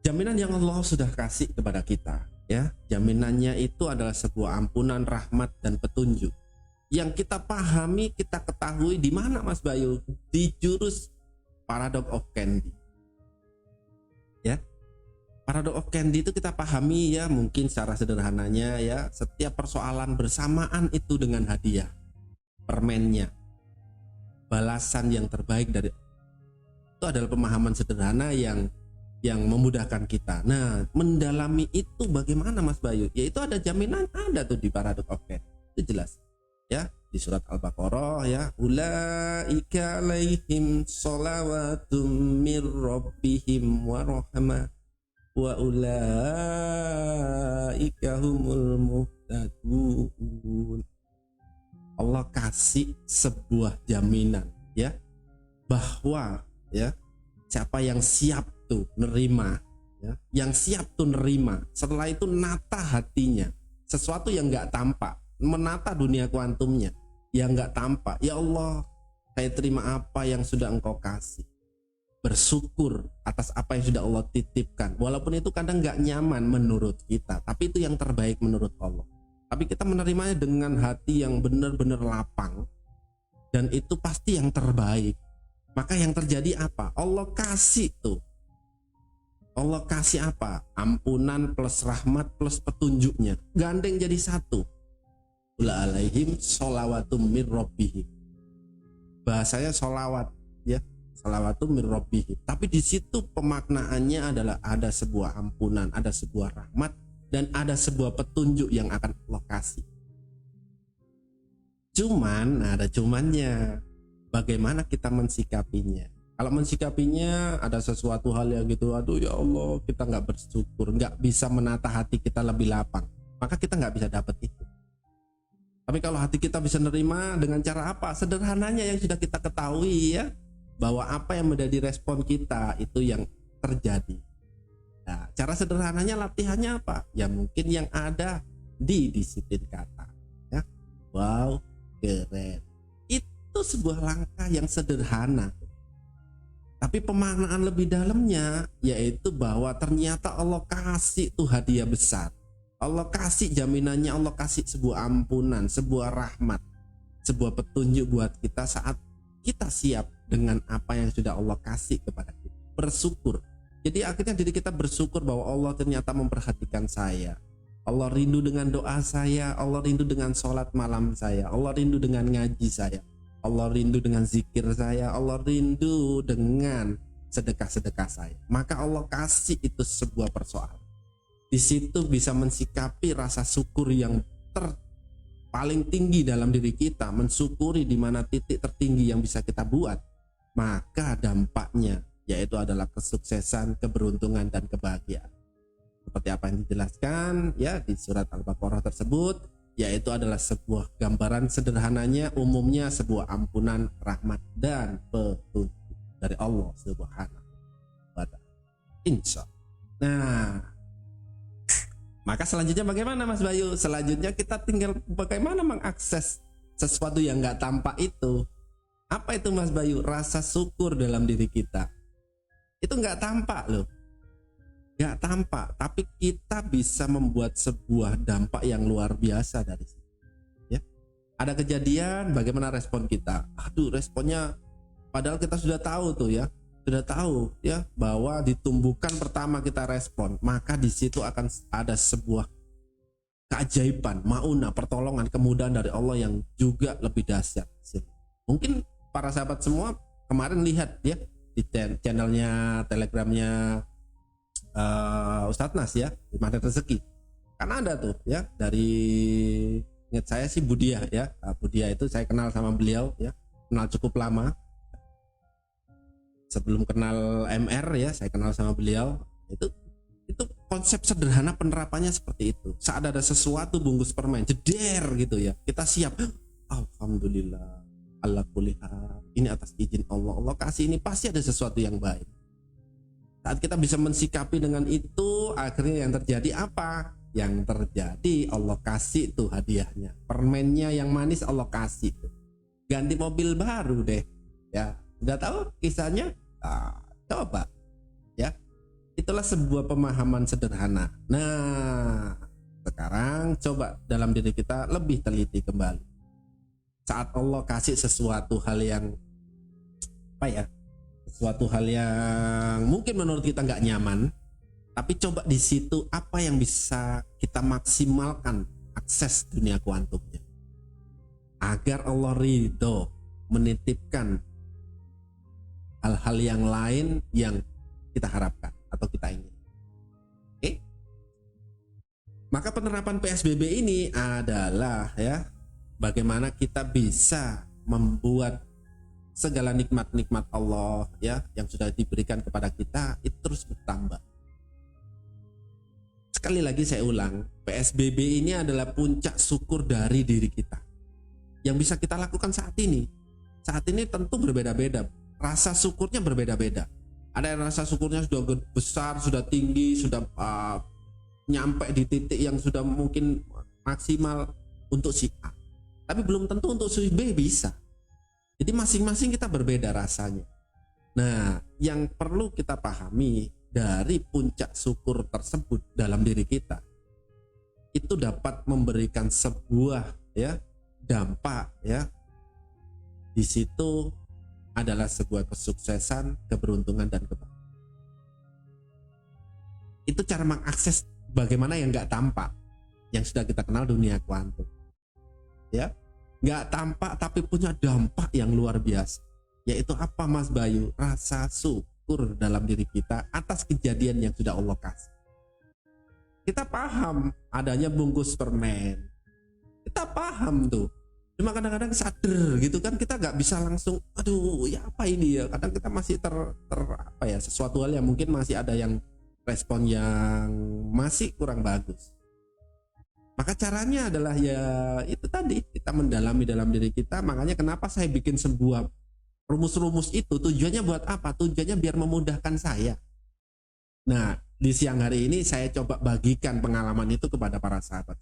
jaminan yang Allah sudah kasih kepada kita, ya. Jaminannya itu adalah sebuah ampunan, rahmat dan petunjuk yang kita pahami, kita ketahui di mana Mas Bayu? Di jurus paradox of Candy. Ya. Paradox of Candy itu kita pahami ya, mungkin secara sederhananya ya, setiap persoalan bersamaan itu dengan hadiah. Permennya. Balasan yang terbaik dari itu adalah pemahaman sederhana yang memudahkan kita. Nah, mendalami itu bagaimana Mas Bayu? Yaitu ada jaminan, ada tuh di paradox of Candy. Itu jelas. Ya, di surat Al-Baqarah ya, ulaika alaihim shalawatum mir rabbihim wa rahmah wa ulaika humul muhtadun. Allah kasih sebuah jaminan ya, bahwa ya siapa yang siap tuh nerima ya, yang siap tuh nerima, setelah itu nata hatinya sesuatu yang nggak tampak, menata dunia kuantumnya yang nggak tampak. Ya Allah, saya terima apa yang sudah Engkau kasih, bersyukur atas apa yang sudah Allah titipkan, walaupun itu kadang nggak nyaman menurut kita, tapi itu yang terbaik menurut Allah. Tapi kita menerimanya dengan hati yang benar-benar lapang, dan itu pasti yang terbaik. Maka yang terjadi apa? Allah kasih tuh, Allah kasih apa? Ampunan plus rahmat plus petunjuknya gandeng jadi satu. Ula alaihim sholawatum mir rabbihim. Bahasanya sholawat ya, sholawatum mir rabbihim. Tapi di situ pemaknaannya adalah ada sebuah ampunan, ada sebuah rahmat, dan ada sebuah petunjuk yang akan Allah kasih. Cuman ada cumannya, bagaimana kita mensikapinya. Kalau mensikapinya ada sesuatu hal yang gitu, aduh ya Allah, kita nggak bersyukur, nggak bisa menata hati kita lebih lapang, maka kita nggak bisa dapat itu. Tapi kalau hati kita bisa nerima dengan cara apa? Sederhananya yang sudah kita ketahui ya, bahwa apa yang menjadi respon kita itu yang terjadi. Nah, cara sederhananya latihannya apa? Ya mungkin yang ada di disiplin kata. Ya, wow, keren. Itu sebuah langkah yang sederhana. Tapi pemaknaan lebih dalamnya yaitu bahwa ternyata Allah kasih tuh hadiah besar. Allah kasih jaminannya, Allah kasih sebuah ampunan, sebuah rahmat, sebuah petunjuk buat kita saat kita siap dengan apa yang sudah Allah kasih kepada kita. Bersyukur. Jadi akhirnya diri kita bersyukur bahwa Allah ternyata memperhatikan saya. Allah rindu dengan doa saya, Allah rindu dengan sholat malam saya, Allah rindu dengan ngaji saya, Allah rindu dengan zikir saya, Allah rindu dengan sedekah-sedekah saya. Maka Allah kasih itu sebuah persoalan. Di situ bisa mensikapi rasa syukur yang paling tinggi dalam diri kita, mensyukuri di mana titik tertinggi yang bisa kita buat. Maka dampaknya yaitu adalah kesuksesan, keberuntungan dan kebahagiaan. Seperti apa yang dijelaskan ya di surat Al-Baqarah tersebut, yaitu adalah sebuah gambaran sederhananya, umumnya sebuah ampunan, rahmat dan petunjuk dari Allah Subhanahu wa ta'ala. Insya Allah. Nah, maka selanjutnya bagaimana Mas Bayu? Selanjutnya kita tinggal bagaimana mengakses sesuatu yang nggak tampak itu. Apa itu Mas Bayu? Rasa syukur dalam diri kita. Itu nggak tampak loh. Nggak tampak, tapi kita bisa membuat sebuah dampak yang luar biasa dari situ. Ya. Ada kejadian, bagaimana respon kita? Aduh, responnya padahal kita sudah tahu tuh ya. Sudah tahu ya bahwa ditumbuhkan pertama kita respon, maka di situ akan ada sebuah keajaiban, maunah, pertolongan, kemudahan dari Allah yang juga lebih dahsyat. Mungkin para sahabat semua kemarin lihat ya di channelnya, telegramnya Ustadz Nas ya, di Magnet Rezeki. Kan ada tuh ya, dari ingat saya sih Budia ya. Budia itu saya kenal sama beliau ya, kenal cukup lama. Sebelum kenal MR ya, saya kenal sama beliau. Itu konsep sederhana penerapannya seperti itu. Saat ada sesuatu bungkus permen, jeder gitu ya, kita siap. Alhamdulillah, Allah kulihal. Ini atas izin Allah. Allah kasih ini pasti ada sesuatu yang baik. Saat kita bisa mensikapi dengan itu, akhirnya yang terjadi apa? Yang terjadi Allah kasih tuh hadiahnya. Permennya yang manis Allah kasih tuh. Ganti mobil baru deh. Ya, udah tahu kisahnya? Nah, coba ya. Itulah sebuah pemahaman sederhana. Nah, sekarang coba dalam diri kita lebih teliti kembali. Saat Allah kasih sesuatu hal yang sesuatu hal yang mungkin menurut kita nggak nyaman, tapi coba di situ apa yang bisa kita maksimalkan akses dunia kuantumnya, agar Allah ridho menitipkan hal-hal yang lain yang kita harapkan atau kita ingin. Oke? Maka penerapan PSBB ini adalah bagaimana kita bisa membuat segala nikmat-nikmat Allah yang sudah diberikan kepada kita itu terus bertambah. Sekali lagi saya ulang, PSBB ini adalah puncak syukur dari diri kita yang bisa kita lakukan saat ini. Saat ini tentu berbeda-beda, rasa syukurnya berbeda-beda. Ada yang rasa syukurnya sudah besar, sudah tinggi, sudah nyampe di titik yang sudah mungkin maksimal untuk si A, tapi belum tentu untuk si B bisa. Jadi masing-masing kita berbeda rasanya. Nah, yang perlu kita pahami dari puncak syukur tersebut dalam diri kita, itu dapat memberikan sebuah dampak di situ adalah sebuah kesuksesan, keberuntungan, dan kebahagiaan. Itu cara mengakses bagaimana yang nggak tampak, yang sudah kita kenal dunia kuantum. Nggak tampak tapi punya dampak yang luar biasa. Yaitu apa, Mas Bayu? Rasa syukur dalam diri kita atas kejadian yang sudah Allah kasih. Kita paham adanya bungkus permen, kita paham tuh. Cuma kadang-kadang sadar gitu kan, kita nggak bisa langsung, aduh ya apa ini ya. Kadang kita masih sesuatu hal yang mungkin masih ada yang respon yang masih kurang bagus. Maka caranya adalah itu tadi, kita mendalami dalam diri kita. Makanya kenapa saya bikin sebuah rumus-rumus itu, tujuannya buat apa? Tujuannya biar memudahkan saya. Nah, di siang hari ini saya coba bagikan pengalaman itu kepada para sahabat.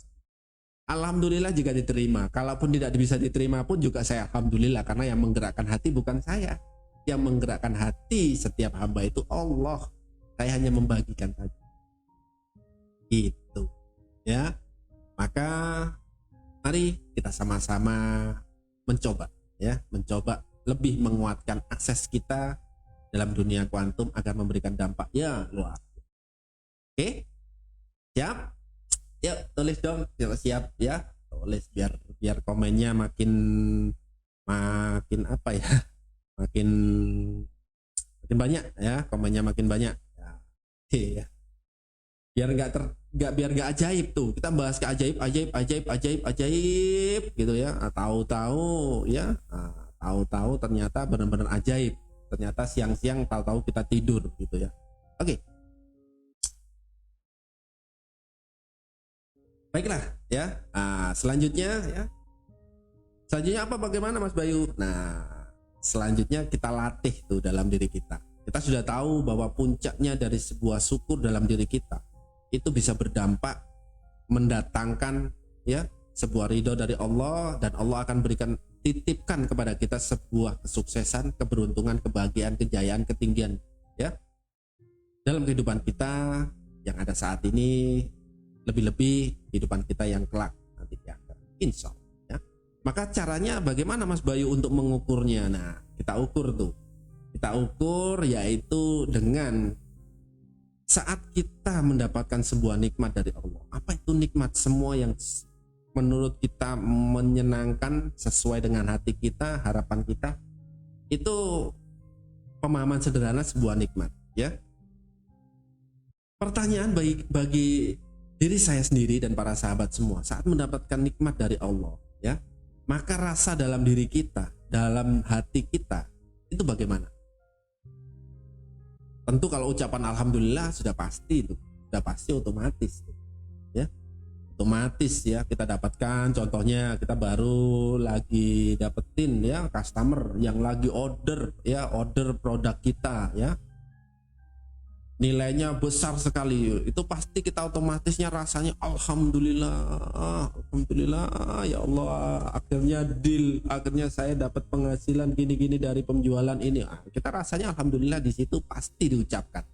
Alhamdulillah jika diterima. Kalaupun tidak bisa diterima pun juga saya alhamdulillah, karena yang menggerakkan hati bukan saya. Yang menggerakkan hati setiap hamba itu Allah. Saya hanya membagikan saja. Gitu. Maka mari kita sama-sama mencoba lebih menguatkan akses kita dalam dunia kuantum agar memberikan dampak luar. Oke? Siap? Yuk tulis dong, siap tulis biar komennya makin makin banyak komennya makin banyak biar nggak ajaib tuh, kita bahas ke ajaib gitu tahu-tahu ternyata benar-benar ajaib, ternyata siang-siang tahu-tahu kita tidur gitu ya. Oke. Baiklah selanjutnya apa, bagaimana Mas Bayu? Nah, selanjutnya kita latih tuh dalam diri kita. Kita sudah tahu bahwa puncaknya dari sebuah syukur dalam diri kita itu bisa berdampak mendatangkan sebuah ridho dari Allah, dan Allah akan titipkan kepada kita sebuah kesuksesan, keberuntungan, kebahagiaan, kejayaan, ketinggian dalam kehidupan kita yang ada saat ini, lebih-lebih kehidupan kita yang kelak nanti insya Allah. Maka caranya bagaimana Mas Bayu untuk mengukurnya? Nah, kita ukur yaitu dengan saat kita mendapatkan sebuah nikmat dari Allah. Apa itu nikmat? Semua yang menurut kita menyenangkan, sesuai dengan hati kita, harapan kita, itu pemahaman sederhana sebuah nikmat. Pertanyaan bagi diri saya sendiri dan para sahabat semua, saat mendapatkan nikmat dari Allah, maka rasa dalam diri kita, dalam hati kita itu bagaimana? Tentu kalau ucapan alhamdulillah sudah pasti otomatis otomatis kita dapatkan. Contohnya kita baru lagi dapetin customer yang lagi order produk kita nilainya besar sekali, itu pasti kita otomatisnya rasanya alhamdulillah ya Allah, akhirnya saya dapat penghasilan gini-gini dari penjualan ini. Kita rasanya alhamdulillah di situ pasti diucapkan.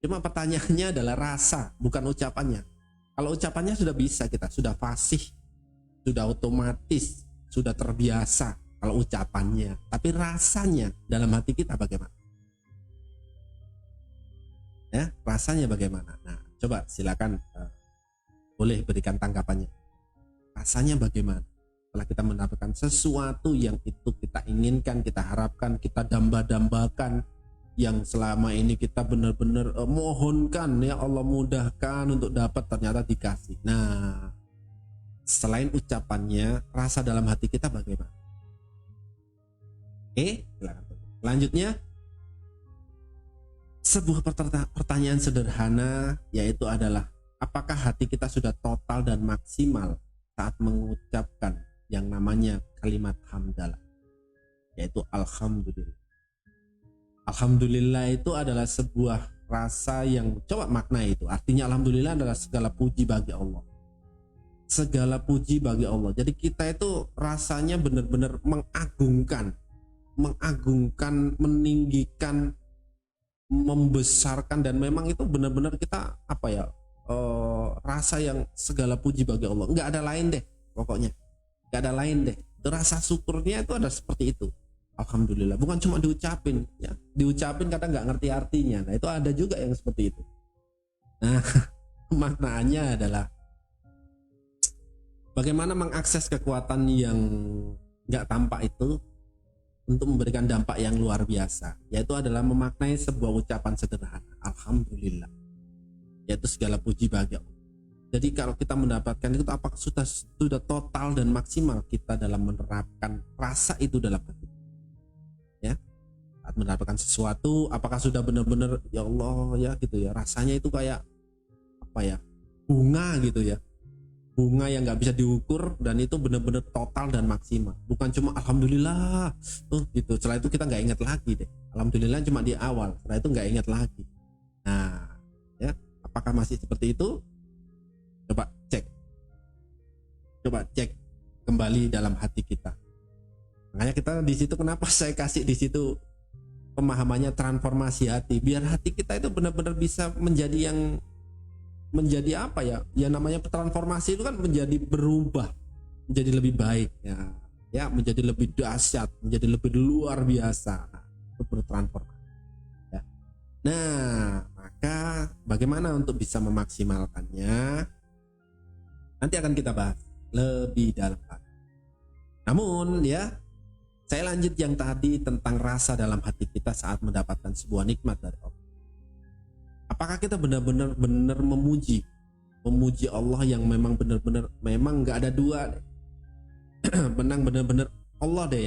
Cuma pertanyaannya adalah rasa, bukan ucapannya. Kalau ucapannya sudah bisa, kita sudah fasih, sudah otomatis, sudah terbiasa kalau ucapannya. Tapi rasanya dalam hati kita bagaimana? Ya, rasanya bagaimana? Nah, coba silakan boleh berikan tanggapannya. Rasanya bagaimana? Setelah kita mendapatkan sesuatu yang itu kita inginkan, kita harapkan, kita damba-dambakan, yang selama ini kita benar-benar mohonkan, ya Allah mudahkan untuk dapat, ternyata dikasih. Nah, selain ucapannya, rasa dalam hati kita bagaimana? Oke, silakan. Selanjutnya, sebuah pertanyaan sederhana, yaitu adalah apakah hati kita sudah total dan maksimal saat mengucapkan yang namanya kalimat hamdalah, yaitu alhamdulillah. Alhamdulillah itu adalah sebuah rasa yang, coba makna itu, artinya alhamdulillah adalah segala puji bagi Allah. Segala puji bagi Allah. Jadi kita itu rasanya benar-benar mengagungkan, meninggikan, membesarkan, dan memang itu benar-benar kita rasa yang segala puji bagi Allah. Nggak ada lain deh, pokoknya nggak ada lain deh. Rasa syukurnya itu ada seperti itu. Alhamdulillah, bukan cuma diucapin, ya. Diucapin kadang nggak ngerti artinya. Nah, itu ada juga yang seperti itu. Nah, maknanya adalah bagaimana mengakses kekuatan yang nggak tampak itu untuk memberikan dampak yang luar biasa, yaitu adalah memaknai sebuah ucapan sederhana, alhamdulillah, yaitu segala puji bagi Allah. Jadi kalau kita mendapatkan itu, apakah sudah total dan maksimal kita dalam menerapkan rasa itu dalam hati? Ya, saat mendapatkan sesuatu, apakah sudah benar-benar ya Allah ya gitu ya, rasanya itu kayak bunga gitu ya, bunga yang nggak bisa diukur, dan itu benar-benar total dan maksimal, bukan cuma alhamdulillah gitu, setelah itu kita nggak ingat lagi deh. Alhamdulillah cuma di awal, setelah itu nggak ingat lagi. Nah, ya, apakah masih seperti itu? Coba cek kembali dalam hati kita. Makanya kita di situ, kenapa saya kasih di situ pemahamannya transformasi hati, biar hati kita itu benar-benar bisa menjadi apa ya? Ya namanya transformasi itu kan menjadi berubah, menjadi lebih baik ya, menjadi lebih dahsyat, menjadi lebih luar biasa. Nah, itu bertransformasi. Ya. Nah, maka bagaimana untuk bisa memaksimalkannya? Nanti akan kita bahas lebih dalam lagi. Namun ya, saya lanjut yang tadi tentang rasa dalam hati kita saat mendapatkan sebuah nikmat dari Allah. Apakah kita benar-benar memuji Allah yang memang benar-benar, memang nggak ada dua deh. Benar-benar Allah deh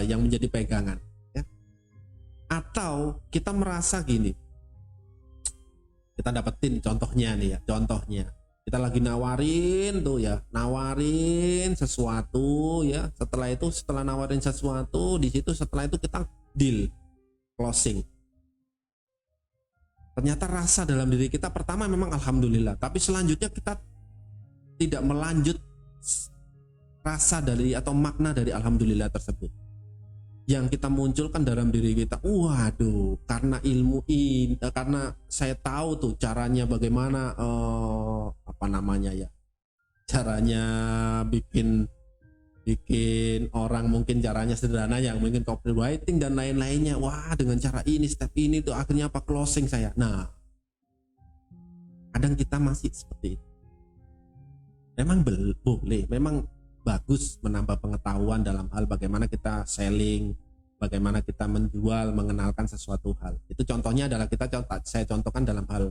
yang menjadi pegangan, ya? Atau kita merasa gini, kita dapetin contohnya nih ya, kita lagi nawarin sesuatu ya, setelah nawarin sesuatu di situ, setelah itu kita deal, closing. Ternyata rasa dalam diri kita pertama memang alhamdulillah, tapi selanjutnya kita tidak melanjut rasa dari atau makna dari alhamdulillah tersebut. Yang kita munculkan dalam diri kita, waduh, karena ilmu ini, karena saya tahu tuh caranya bagaimana caranya bikin orang, mungkin caranya sederhana, yang mungkin copywriting dan lain-lainnya. Wah, dengan cara ini, step ini tuh akhirnya closing saya. Nah, kadang kita masih seperti itu. Memang boleh, memang bagus menambah pengetahuan dalam hal bagaimana kita selling, bagaimana kita menjual, mengenalkan sesuatu hal. Itu contohnya adalah saya contohkan dalam hal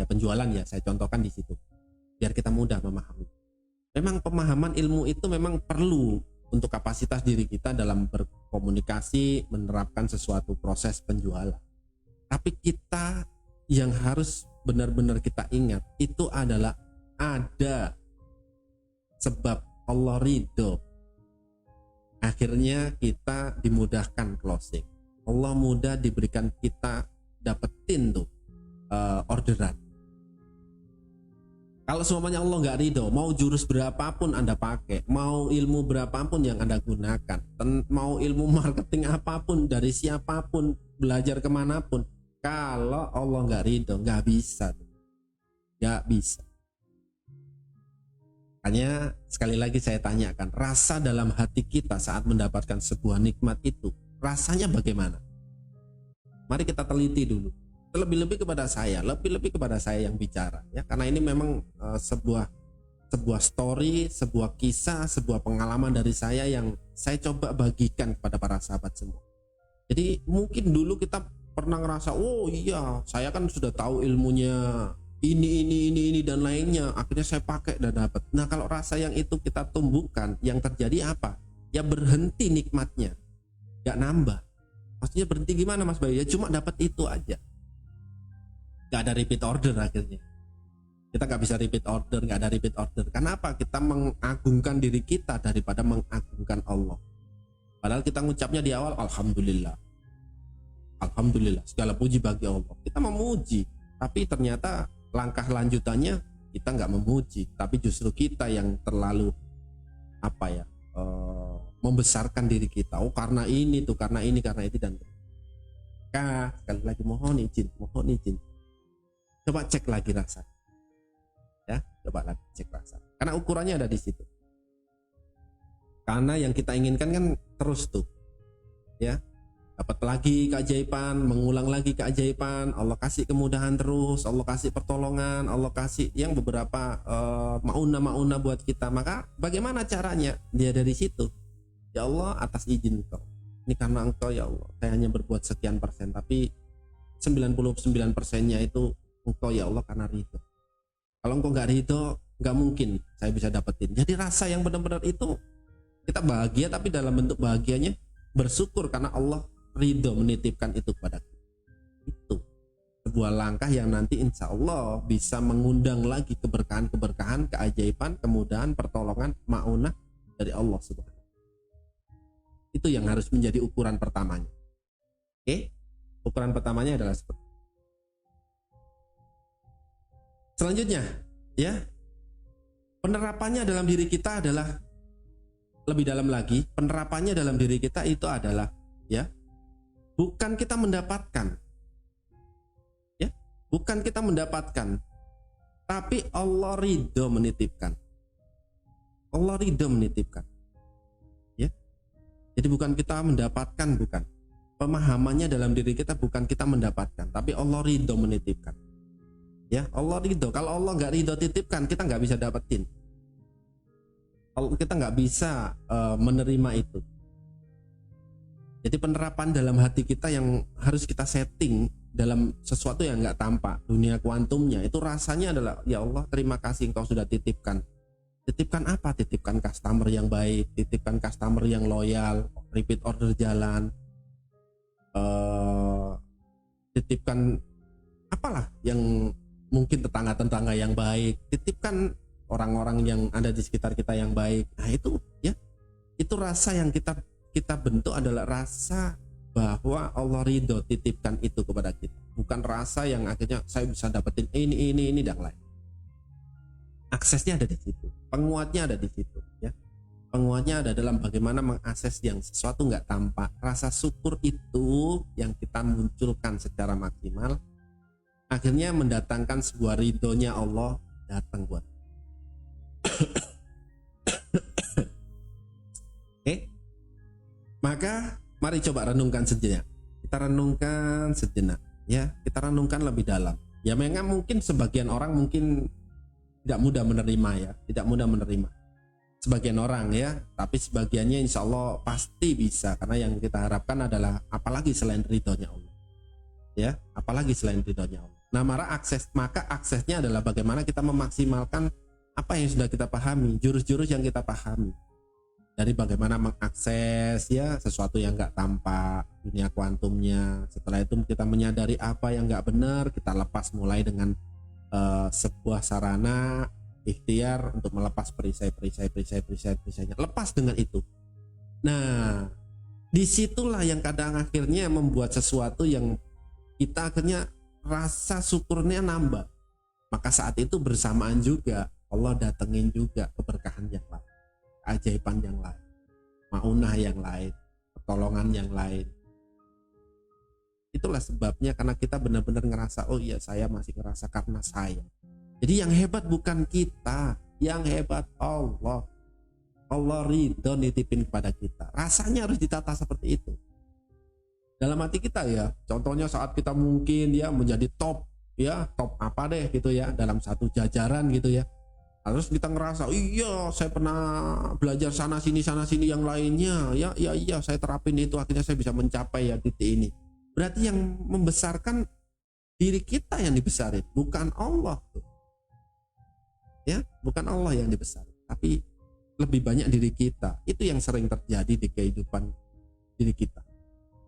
penjualan ya, saya contohkan di situ biar kita mudah memahami. Memang pemahaman ilmu itu memang perlu untuk kapasitas diri kita dalam berkomunikasi, menerapkan sesuatu proses penjualan. Tapi kita yang harus benar-benar kita ingat itu adalah ada sebab Allah ridho, akhirnya kita dimudahkan closing. Allah mudah diberikan kita dapetin tuh orderan. Kalau semuanya Allah nggak ridho, mau jurus berapapun Anda pakai, mau ilmu berapapun yang Anda gunakan, mau ilmu marketing apapun dari siapapun, belajar kemanapun, Kalau Allah nggak ridho, nggak bisa, nggak bisa. Hanya sekali lagi saya tanyakan, rasa dalam hati kita saat mendapatkan sebuah nikmat itu, rasanya bagaimana? Mari kita teliti dulu. Lebih-lebih kepada saya, lebih-lebih kepada saya yang bicara, ya, karena ini memang sebuah story, sebuah kisah, sebuah pengalaman dari saya yang saya coba bagikan kepada para sahabat semua. Jadi mungkin dulu kita pernah ngerasa, oh iya, saya kan sudah tahu ilmunya ini dan lainnya, akhirnya saya pakai dan dapat. Nah, kalau rasa yang itu kita tumbuhkan, yang terjadi apa? Ya berhenti nikmatnya, gak nambah. Maksudnya berhenti gimana Mas Bayu? Ya cuma dapat itu aja, gak ada repeat order. Akhirnya kita gak bisa repeat order, gak ada repeat order. Kenapa? Kita mengagungkan diri kita daripada mengagungkan Allah. Padahal kita ngucapnya di awal, Alhamdulillah, Alhamdulillah, segala puji bagi Allah. Kita memuji, tapi ternyata langkah lanjutannya kita nggak memuji, tapi justru kita yang terlalu membesarkan diri kita. Oh karena ini tuh, karena ini dan sekali lagi mohon izin. Coba cek lagi rasa, ya, coba lagi cek rasa. Karena ukurannya ada di situ. Karena yang kita inginkan kan terus tuh, ya. Dapat lagi keajaiban, mengulang lagi keajaiban, Allah kasih kemudahan terus, Allah kasih pertolongan, Allah kasih yang beberapa mauna buat kita. Maka bagaimana caranya? Dia dari situ, ya Allah atas izin Engkau, ini karena Engkau ya Allah, saya hanya berbuat sekian persen, tapi 99%-nya itu Engkau ya Allah karena ridho. Kalau Engkau nggak ridho, nggak mungkin saya bisa dapetin. Jadi rasa yang benar-benar itu, kita bahagia, tapi dalam bentuk bahagianya bersyukur karena Allah ridho menitipkan itu kepada kita. Itu sebuah langkah yang nanti insya Allah bisa mengundang lagi keberkahan, keajaiban, kemudahan, pertolongan, maunah dari Allah Subhanahu. Itu yang harus menjadi ukuran pertamanya. Oke? Ukuran pertamanya adalah seperti itu. Selanjutnya, ya, penerapannya dalam diri kita adalah lebih dalam lagi. Penerapannya dalam diri kita itu adalah, ya, bukan kita mendapatkan, ya, bukan kita mendapatkan, tapi Allah ridho menitipkan. Allah ridho menitipkan, ya. Jadi bukan kita mendapatkan, bukan. Pemahamannya dalam diri kita bukan kita mendapatkan, tapi Allah ridho menitipkan. Ya, Allah ridho. Kalau Allah nggak ridho titipkan, kita nggak bisa dapetin. Kita nggak bisa menerima itu. Jadi penerapan dalam hati kita yang harus kita setting dalam sesuatu yang nggak tampak, dunia kuantumnya, itu rasanya adalah, ya Allah terima kasih Engkau sudah titipkan. Titipkan apa? Titipkan customer yang baik, titipkan customer yang loyal, repeat order jalan, titipkan apalah yang mungkin tetangga-tetangga yang baik, titipkan orang-orang yang ada di sekitar kita yang baik. Nah itu, ya, itu rasa yang kita bentuk adalah rasa bahwa Allah ridho titipkan itu kepada kita, bukan rasa yang akhirnya saya bisa dapetin ini dan lain. Aksesnya ada di situ, penguatnya ada di situ, ya. Penguatnya ada dalam bagaimana mengakses yang sesuatu nggak tampak. Rasa syukur itu yang kita munculkan secara maksimal, akhirnya mendatangkan sebuah ridhonya Allah datang buat. Oke. Maka mari coba renungkan sejenak. Kita renungkan sejenak, ya. Kita renungkan lebih dalam. Ya memang mungkin sebagian orang mungkin tidak mudah menerima, ya, tidak mudah menerima. Sebagian orang, ya, tapi sebagiannya insya Allah pasti bisa, karena yang kita harapkan adalah apalagi selain ridhonya Allah, ya, apalagi selain ridhonya Allah. Nah, maka aksesnya adalah bagaimana kita memaksimalkan apa yang sudah kita pahami, jurus-jurus yang kita pahami. Dari bagaimana mengakses, ya, sesuatu yang nggak tampak, dunia kuantumnya. Setelah itu kita menyadari apa yang nggak benar, kita lepas mulai dengan sebuah sarana ikhtiar untuk melepas perisai-perisainya. Lepas dengan itu. Nah, disitulah yang kadang akhirnya membuat sesuatu yang kita akhirnya rasa syukurnya nambah. Maka saat itu bersamaan juga Allah datengin juga keberkahan yang lain, keajaiban yang lain, maunah yang lain, pertolongan yang lain. Itulah sebabnya, karena kita benar-benar ngerasa, oh iya saya masih ngerasa karena saya. Jadi yang hebat bukan kita, yang hebat Allah. Allah ridho nitipin kepada kita. Rasanya harus ditata seperti itu. Dalam hati kita ya, contohnya saat kita mungkin ya menjadi top, ya top apa deh gitu ya, dalam satu jajaran gitu ya. Harus kita ngerasa, iya saya pernah belajar sana sini yang lainnya, iya saya terapin itu, akhirnya saya bisa mencapai ya titik ini. Berarti yang membesarkan diri kita yang dibesarin, bukan Allah tuh. Ya, bukan Allah yang dibesarin, tapi lebih banyak diri kita. Itu yang sering terjadi di kehidupan diri kita.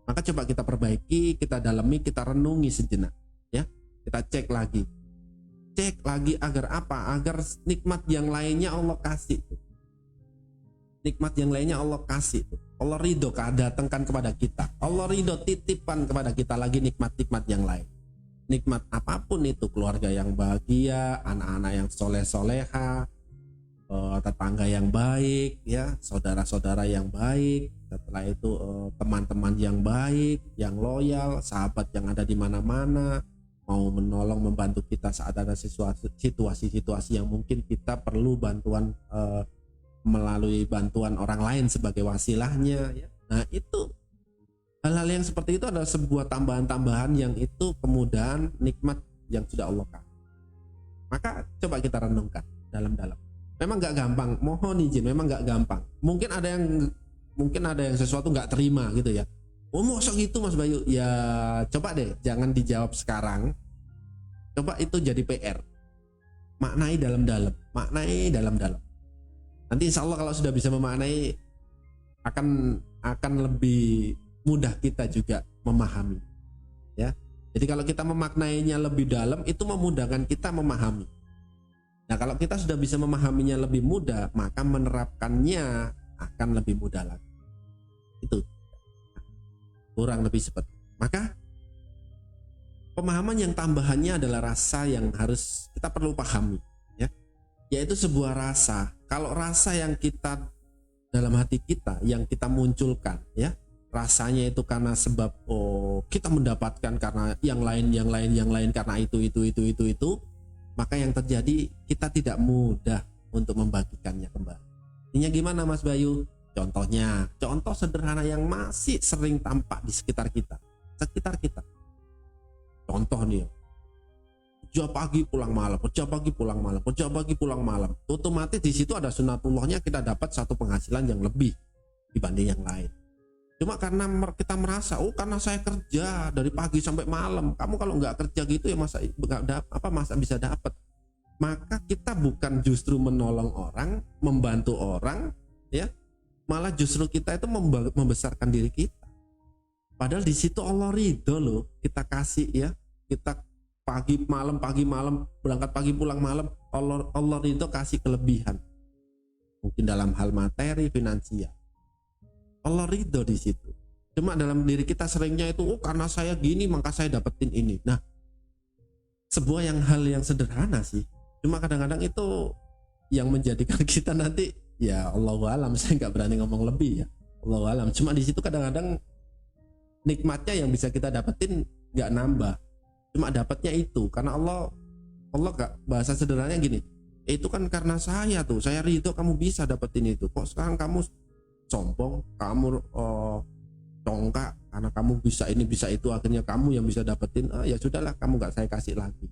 Maka coba kita perbaiki, kita dalami, kita renungi sejenak, ya. Kita cek lagi agar apa? Agar nikmat yang lainnya Allah kasih. Nikmat yang lainnya Allah kasih. Allah ridho datangkan kepada kita. Allah ridho titipan kepada kita lagi nikmat-nikmat yang lain. Nikmat apapun itu, keluarga yang bahagia, anak-anak yang soleh-soleha, tetangga yang baik, ya, saudara-saudara yang baik, setelah itu teman-teman yang baik, yang loyal, sahabat yang ada di mana-mana, mau menolong, membantu kita saat ada situasi-situasi yang mungkin kita perlu bantuan melalui bantuan orang lain sebagai wasilahnya, ya. Nah, itu hal-hal yang seperti itu adalah sebuah tambahan-tambahan yang itu kemudahan nikmat yang sudah Allah kasih. Maka coba kita renungkan dalam-dalam. Memang nggak gampang, mohon izin, memang nggak gampang. Mungkin ada yang sesuatu nggak terima gitu ya. Oh, masa gitu Mas Bayu? Ya coba deh, jangan dijawab sekarang. Coba itu jadi PR. Maknai dalam-dalam. Nanti insya Allah kalau sudah bisa memaknai, akan lebih mudah kita juga memahami, ya. Jadi kalau kita memaknainya lebih dalam, itu memudahkan kita memahami. Nah, kalau kita sudah bisa memahaminya lebih mudah, maka menerapkannya akan lebih mudah lagi. Itu kurang lebih seperti. Maka pemahaman yang tambahannya adalah rasa yang harus kita perlu pahami, ya. Yaitu sebuah rasa. Kalau rasa yang kita dalam hati kita, yang kita munculkan, ya, rasanya itu karena sebab kita mendapatkan karena yang lain karena itu, maka yang terjadi kita tidak mudah untuk membagikannya kembali. Ini gimana Mas Bayu? Contoh sederhana yang masih sering tampak di sekitar kita. Contoh nih, kerja pagi pulang malam. Otomatis di situ ada sunatullahnya, kita dapat satu penghasilan yang lebih dibanding yang lain. Cuma karena kita merasa, karena saya kerja dari pagi sampai malam. Kamu kalau nggak kerja gitu ya masa bisa dapat? Maka kita bukan justru menolong orang, membantu orang, ya. Malah justru kita itu membesarkan diri kita. Padahal di situ Allah ridho loh, kita kasih, ya. Kita pagi malam, berangkat pagi pulang malam, Allah ridho kasih kelebihan. Mungkin dalam hal materi, finansial. Allah ridho di situ. Cuma dalam diri kita seringnya itu, karena saya gini maka saya dapetin ini. Nah, sebuah hal yang sederhana sih. Cuma kadang-kadang itu yang menjadikan kita nanti, ya Allahu alam, saya nggak berani ngomong lebih, ya Allahu alam. Cuma di situ kadang-kadang nikmatnya yang bisa kita dapetin nggak nambah. Cuma dapatnya itu karena Allah gak, bahasa sederhananya gini, itu kan karena saya ridho kamu bisa dapetin itu. Kok sekarang kamu sombong, kamu congkak karena kamu bisa ini bisa itu, akhirnya kamu yang bisa dapetin, ya sudahlah, kamu gak saya kasih lagi.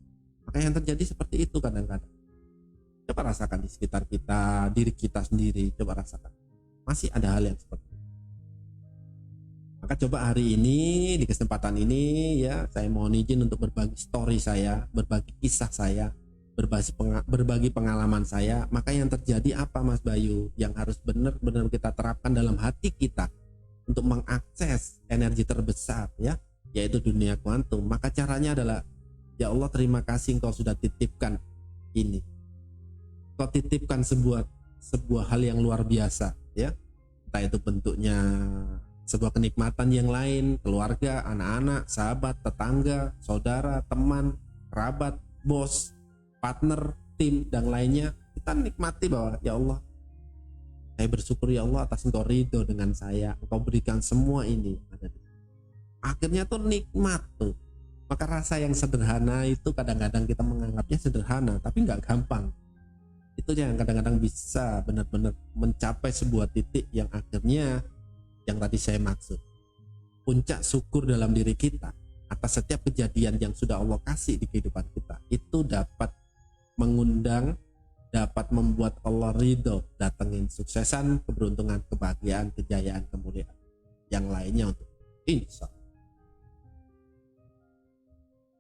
Maka yang terjadi seperti itu kadang-kadang. Coba rasakan di sekitar kita, diri kita sendiri, coba rasakan. Masih ada hal yang seperti itu. Maka coba hari ini, di kesempatan ini, ya, saya mohon izin untuk berbagi story saya, berbagi kisah saya, berbagi pengalaman saya. Maka yang terjadi apa Mas Bayu? Yang harus benar-benar kita terapkan dalam hati kita untuk mengakses energi terbesar, ya, yaitu dunia kuantum. Maka caranya adalah, ya Allah, terima kasih Engkau sudah titipkan ini. Kau titipkan sebuah hal yang luar biasa, ya. Entah itu bentuknya sebuah kenikmatan yang lain, keluarga, anak-anak, sahabat, tetangga, saudara, teman, kerabat, bos, partner, tim, dan lainnya. Kita nikmati bahwa, ya Allah, saya bersyukur ya Allah atas Engkau ridho dengan saya. Engkau berikan semua ini ada di. akhirnya tuh nikmat tuh. Maka rasa yang sederhana itu kadang-kadang kita menganggapnya sederhana, tapi nggak gampang. Itu yang kadang-kadang bisa benar-benar mencapai sebuah titik yang akhirnya yang tadi saya maksud. Puncak syukur dalam diri kita atas setiap kejadian yang sudah Allah kasih di kehidupan kita. Itu dapat mengundang, dapat membuat Allah ridho, datengin suksesan, keberuntungan, kebahagiaan, kejayaan, kemuliaan. Yang lainnya untuk insya Allah.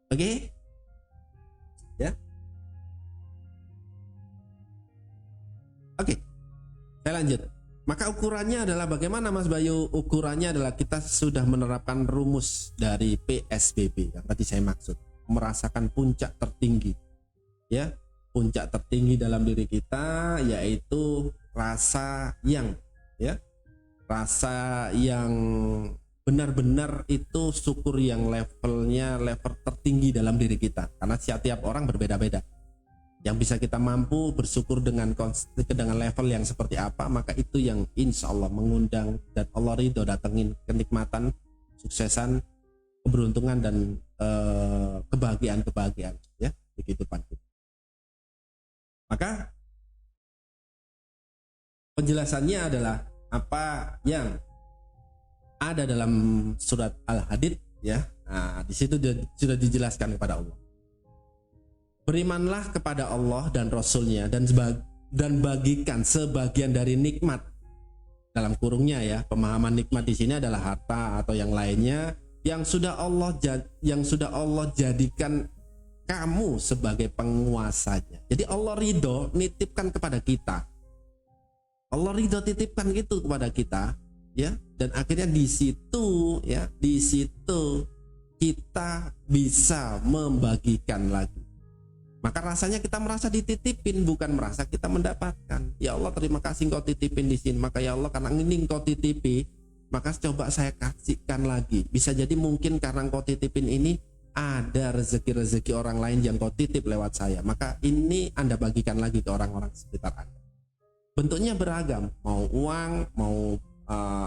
Oke? Ya. Oke. Saya lanjut. Maka ukurannya adalah bagaimana Mas Bayu? Ukurannya adalah kita sudah menerapkan rumus dari PSBB yang tadi saya maksud, merasakan puncak tertinggi. Ya, puncak tertinggi dalam diri kita yaitu rasa yang benar-benar itu syukur yang level tertinggi dalam diri kita, karena setiap orang berbeda-beda. Yang bisa kita mampu bersyukur dengan level yang seperti apa, maka itu yang insya Allah mengundang dan Allah ridho datengin kenikmatan, suksesan, keberuntungan dan kebahagiaan ya di kehidupan kita. Maka penjelasannya adalah apa yang ada dalam surat Al-Hadid ya. Nah, di situ sudah dijelaskan kepada Allah. Berimanlah kepada Allah dan Rasulnya dan bagikan sebagian dari nikmat, dalam kurungnya ya, pemahaman nikmat di sini adalah harta atau yang lainnya yang sudah Allah jadikan kamu sebagai penguasanya. Jadi Allah ridho nitipkan kepada kita. Allah ridho titipkan gitu kepada kita ya, dan akhirnya di situ kita bisa membagikan lagi. Maka rasanya kita merasa dititipin, bukan merasa kita mendapatkan. Ya Allah, terima kasih Engkau titipin di sini. Maka ya Allah, karena ini Engkau titipi, maka coba saya kasihkan lagi. Bisa jadi mungkin karena Engkau titipin ini ada rezeki-rezeki orang lain yang Kau titip lewat saya. Maka ini Anda bagikan lagi ke orang-orang sekitar Anda. Bentuknya beragam, mau uang, mau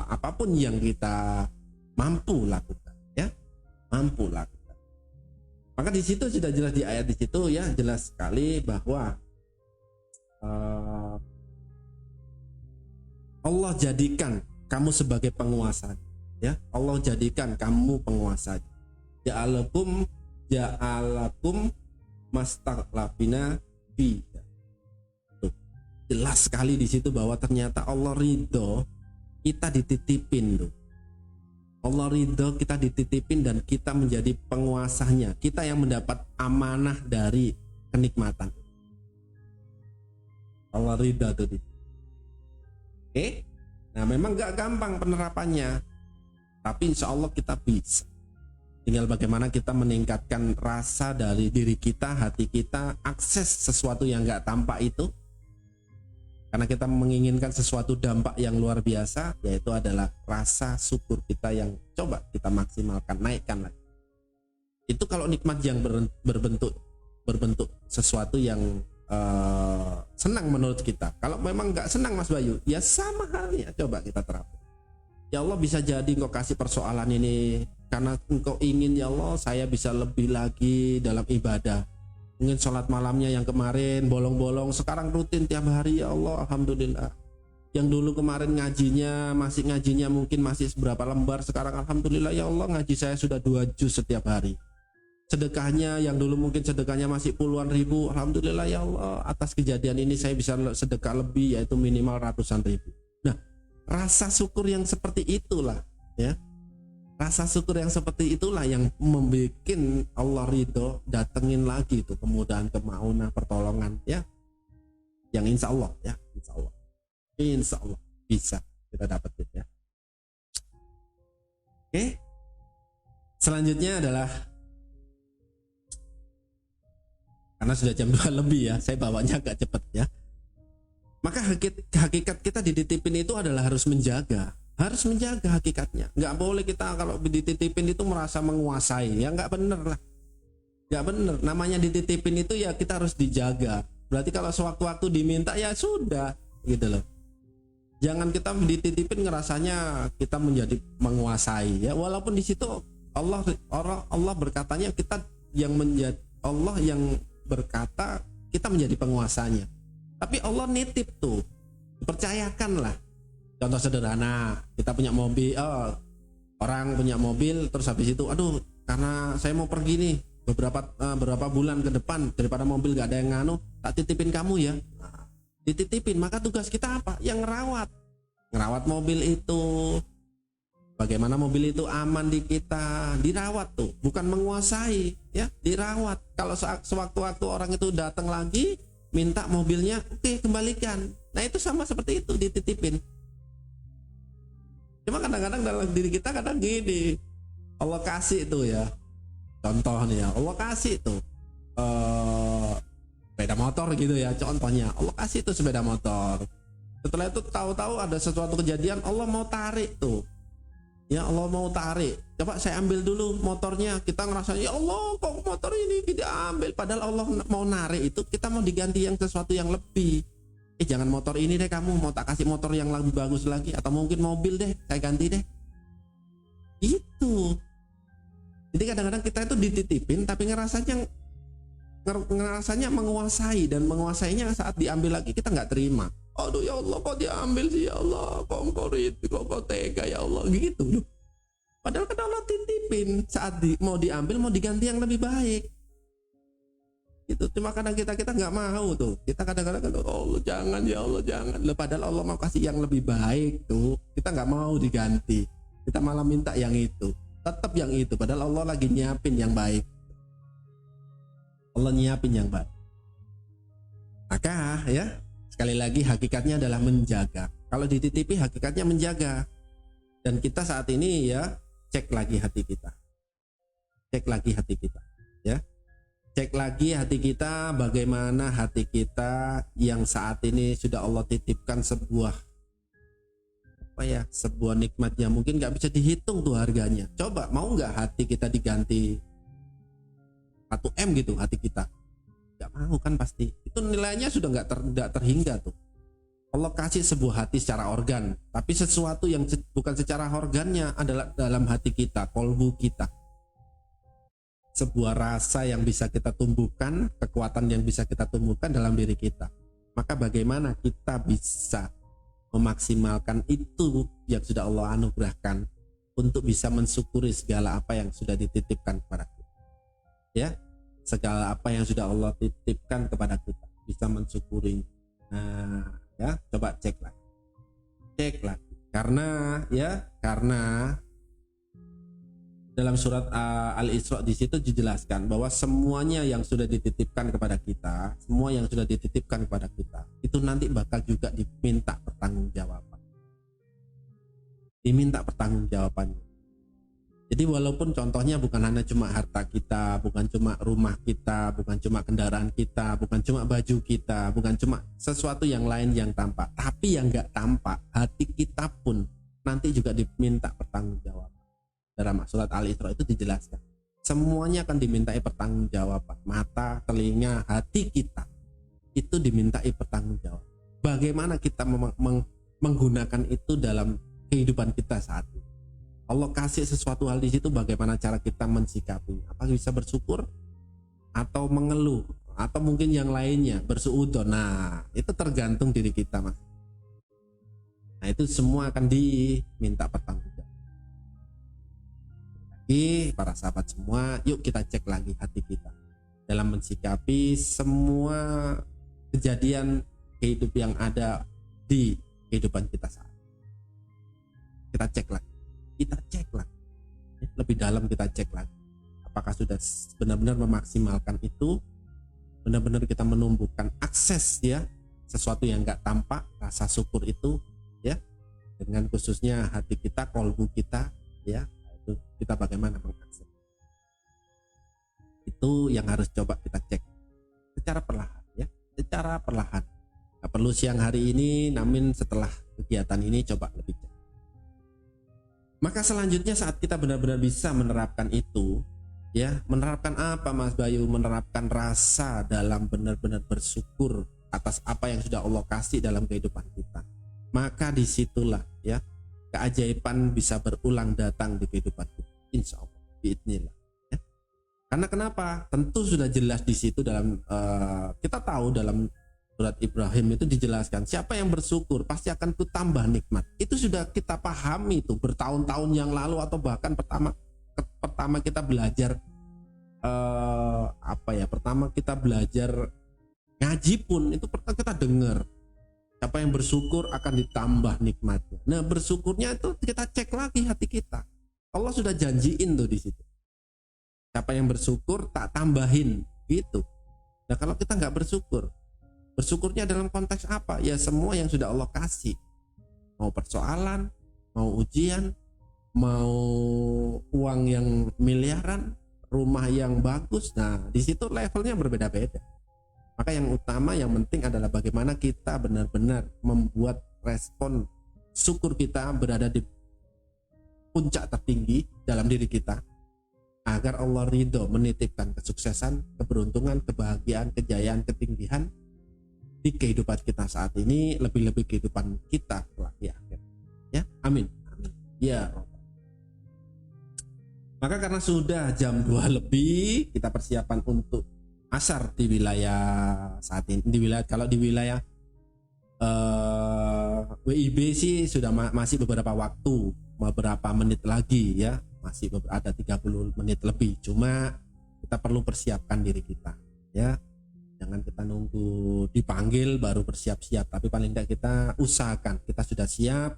apapun yang kita mampu lakukan, ya, mampu lakukan. Maka di situ sudah jelas di ayat di situ ya, jelas sekali bahwa Allah jadikan kamu sebagai penguasa, ya. Allah jadikan kamu penguasa. Ja'alakum mastaklafina fi. Jelas sekali di situ bahwa ternyata Allah ridho kita dititipin tuh. Allah ridho kita dititipin dan kita menjadi penguasanya. Kita yang mendapat amanah dari kenikmatan. Allah ridho tuh. Oke? Nah memang gak gampang penerapannya, tapi insya Allah kita bisa. Tinggal bagaimana kita meningkatkan rasa dari diri kita, hati kita, akses sesuatu yang gak tampak itu. Karena kita menginginkan sesuatu dampak yang luar biasa, yaitu adalah rasa syukur kita yang coba kita maksimalkan, naikkan lagi. Itu kalau nikmat yang berbentuk sesuatu yang senang menurut kita. Kalau memang nggak senang Mas Bayu, ya sama halnya coba kita terapkan. Ya Allah, bisa jadi Engkau kasih persoalan ini karena Engkau ingin ya Allah saya bisa lebih lagi dalam ibadah. Mungkin sholat malamnya yang kemarin bolong-bolong, sekarang rutin tiap hari ya Allah, alhamdulillah. Yang dulu kemarin ngajinya mungkin masih seberapa lembar, sekarang alhamdulillah ya Allah ngaji saya sudah 2 juz setiap hari. Sedekahnya yang dulu mungkin sedekahnya masih puluhan ribu, alhamdulillah ya Allah atas kejadian ini saya bisa sedekah lebih, yaitu minimal ratusan ribu. Nah, rasa syukur yang seperti itulah ya. Rasa syukur yang seperti itulah yang membuat Allah ridho datengin lagi itu kemudahan, kemaunah, pertolongan ya. Yang insya Allah ya, insya Allah bisa kita dapetin ya. Oke. Selanjutnya adalah, karena sudah jam 2 lebih ya, saya bawanya agak cepat ya. Maka hakikat kita dititipin itu adalah harus menjaga hakikatnya. Nggak boleh kita kalau dititipin itu merasa menguasai, ya nggak bener lah, nggak bener. Namanya dititipin itu ya kita harus dijaga. Berarti kalau sewaktu-waktu diminta ya sudah gitu loh. Jangan kita dititipin ngerasanya kita menjadi menguasai ya, walaupun di situ Allah berkatanya kita yang menjadi, Allah yang berkata kita menjadi penguasanya. Tapi Allah nitip tuh, percayakanlah. Contoh sederhana, kita punya mobil, orang punya mobil, terus habis itu, aduh, karena saya mau pergi nih beberapa bulan ke depan, daripada mobil gak ada yang nganu, tak titipin kamu ya. Nah, dititipin, maka tugas kita apa? Yang ngerawat mobil itu. Bagaimana mobil itu aman di kita, dirawat tuh, bukan menguasai, ya, dirawat. Kalau sewaktu-waktu orang itu datang lagi minta mobilnya, oke, kembalikan. Nah itu sama seperti itu, dititipin. Cuma kadang-kadang dalam diri kita kadang gini, Allah kasih itu ya, contoh nih ya, Allah kasih tuh sepeda motor gitu ya, contohnya Allah kasih tuh sepeda motor. Setelah itu tahu-tahu ada sesuatu kejadian, Allah mau tarik tuh. Ya Allah mau tarik, coba saya ambil dulu motornya. Kita ngerasa ya Allah kok motor ini tidak ambil, padahal Allah mau narik itu, kita mau diganti yang sesuatu yang lebih. Jangan motor ini deh kamu, mau tak kasih motor yang lebih bagus lagi, atau mungkin mobil deh saya ganti deh. Itu. Jadi kadang-kadang kita itu dititipin tapi ngerasanya menguasai, dan menguasainya saat diambil lagi kita nggak terima. Aduh ya Allah kok diambil sih ya Allah, kok tega ya Allah gitu loh. Padahal kan Allah titipin, saat mau diambil mau diganti yang lebih baik. Itu cuma kadang kita nggak mau tuh. Kita kadang-kadang oh Allah jangan ya Allah jangan. Padahal Allah mau kasih yang lebih baik tuh, kita nggak mau diganti. Kita malah minta yang itu, tetap yang itu. Padahal Allah lagi nyiapin yang baik. Allah nyiapin yang baik. Maka ya, sekali lagi hakikatnya adalah menjaga. Kalau dititipi hakikatnya menjaga. Dan kita saat ini ya cek lagi hati kita. Cek lagi hati kita ya. Cek lagi hati kita, bagaimana hati kita yang saat ini sudah Allah titipkan sebuah sebuah nikmat yang mungkin nggak bisa dihitung tuh harganya. Coba mau nggak hati kita diganti 1 M gitu hati kita? Nggak mau kan pasti. Itu nilainya sudah nggak terhingga tuh. Allah kasih sebuah hati secara organ, tapi sesuatu yang bukan secara organnya adalah dalam hati kita, kolbu kita. Sebuah rasa yang bisa kita tumbuhkan, kekuatan yang bisa kita tumbuhkan dalam diri kita. Maka bagaimana kita bisa memaksimalkan itu yang sudah Allah anugerahkan untuk bisa mensyukuri segala apa yang sudah dititipkan kepada kita. Ya, segala apa yang sudah Allah titipkan kepada kita, bisa mensyukuri. Nah, ya, coba cek lagi. Karena dalam surat Al-Isra di situ dijelaskan bahwa semuanya yang sudah dititipkan kepada kita, semua yang sudah dititipkan kepada kita, itu nanti bakal juga diminta pertanggungjawaban. Diminta pertanggungjawabannya. Jadi walaupun contohnya bukan hanya cuma harta kita, bukan cuma rumah kita, bukan cuma kendaraan kita, bukan cuma baju kita, bukan cuma sesuatu yang lain yang tampak, tapi yang nggak tampak, hati kita pun nanti juga diminta pertanggungjawaban. Dalam surat Al-Isra itu dijelaskan semuanya akan dimintai pertanggungjawaban. Mata, telinga, hati kita itu dimintai pertanggungjawaban. Bagaimana kita menggunakan itu dalam kehidupan kita saat ini? Allah kasih sesuatu hal di situ, bagaimana cara kita mensikapinya? Apa bisa bersyukur atau mengeluh atau mungkin yang lainnya, bersuudzon? Nah, itu tergantung diri kita, Mas. Nah, itu semua akan diminta pertanggungjawaban. Para sahabat semua, yuk kita cek lagi hati kita dalam mensikapi semua kejadian hidup yang ada di kehidupan kita saat ini. Kita cek lagi lebih dalam, kita cek lagi apakah sudah benar-benar memaksimalkan itu, benar-benar kita menumbuhkan akses ya sesuatu yang nggak tampak, rasa syukur itu ya, dengan khususnya hati kita, kolbu kita ya. Kita bagaimana mengakses itu yang harus coba kita cek secara perlahan ya, secara perlahan. Nggak perlu siang hari ini, namun setelah kegiatan ini coba lebih cek. Maka selanjutnya saat kita benar-benar bisa menerapkan itu ya, menerapkan apa Mas Bayu? Menerapkan rasa dalam benar-benar bersyukur atas apa yang sudah Allah kasih dalam kehidupan kita. Maka disitulah ya keajaiban bisa berulang datang di kehidupan kita, insya Allah. biidznillah. Ya. Karena kenapa? Tentu sudah jelas di situ dalam kita tahu dalam surat Ibrahim itu dijelaskan siapa yang bersyukur pasti akan kutambah nikmat. Itu sudah kita pahami itu bertahun-tahun yang lalu atau bahkan pertama kita belajar pertama kita belajar ngaji pun itu pertama kita dengar siapa yang bersyukur akan ditambah nikmatnya. Nah bersyukurnya itu kita cek lagi hati kita. Allah sudah janjiin tuh di situ. Siapa yang bersyukur tak tambahin gitu. Nah kalau kita nggak bersyukur, bersyukurnya dalam konteks apa? Ya semua yang sudah Allah kasih. Mau persoalan, mau ujian, mau uang yang miliaran, rumah yang bagus. Nah di situ levelnya berbeda-beda. Maka yang utama, yang penting adalah bagaimana kita benar-benar membuat respon syukur kita berada di puncak tertinggi dalam diri kita, agar Allah ridho menitipkan kesuksesan, keberuntungan, kebahagiaan, kejayaan, ketinggian di kehidupan kita saat ini, lebih-lebih kehidupan kita kelak di akhir. Ya, amin. Amin. Ya. Maka karena sudah jam 2 lebih, kita persiapan untuk asar di wilayah saat ini. Kalau di wilayah WIB sih sudah masih beberapa waktu, beberapa menit lagi ya, masih ada 30 menit lebih. Cuma kita perlu persiapkan diri kita ya. Jangan kita nunggu dipanggil baru bersiap-siap, tapi paling tidak kita usahakan kita sudah siap.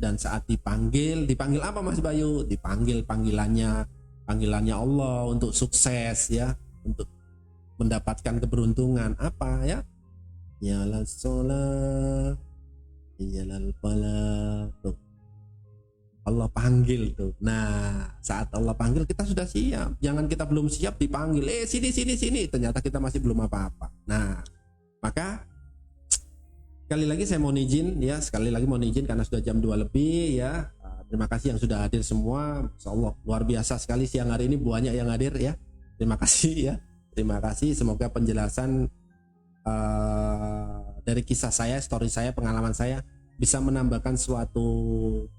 Dan saat dipanggil apa Mas Bayu? Dipanggil panggilannya Allah untuk sukses ya, untuk mendapatkan keberuntungan apa ya? Yalal sholat, yalal falah. Tuh. Allah panggil tuh. Nah, saat Allah panggil kita sudah siap. Jangan kita belum siap dipanggil, sini. Ternyata kita masih belum apa-apa. Nah, maka sekali lagi saya mohon izin ya, karena sudah jam 2 lebih ya. Terima kasih yang sudah hadir semua. Insyaallah luar biasa sekali siang hari ini, banyak yang hadir ya. Terima kasih ya. Terima kasih, semoga penjelasan dari kisah saya, story saya, pengalaman saya bisa menambahkan suatu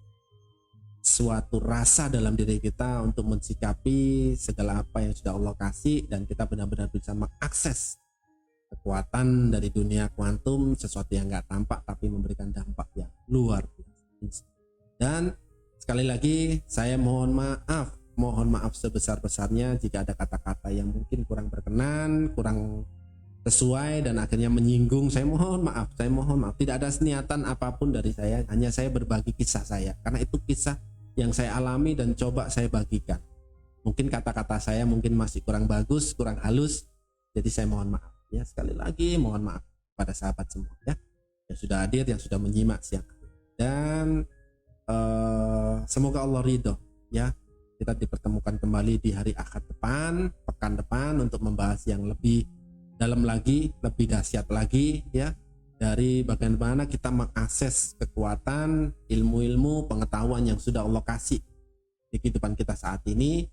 rasa dalam diri kita untuk mensikapi segala apa yang sudah Allah kasih, dan kita benar-benar bisa mengakses kekuatan dari dunia kuantum, sesuatu yang nggak tampak tapi memberikan dampak yang luar biasa. Dan sekali lagi saya mohon maaf sebesar-besarnya jika ada kata-kata yang mungkin kurang berkenan, kurang sesuai dan akhirnya menyinggung. Saya mohon maaf. Tidak ada niatan apapun dari saya, hanya saya berbagi kisah saya, karena itu kisah yang saya alami dan coba saya bagikan. Mungkin kata-kata saya mungkin masih kurang bagus, kurang halus, jadi saya mohon maaf ya. Sekali lagi mohon maaf pada sahabat semua ya, yang sudah hadir, yang sudah menyimak siang hari. Dan semoga Allah ridho ya, kita dipertemukan kembali di hari Ahad depan, pekan depan, untuk membahas yang lebih dalam lagi, lebih dahsyat lagi ya, dari bagaimana kita mengakses kekuatan, ilmu-ilmu, pengetahuan yang sudah Allah kasih di kehidupan kita saat ini,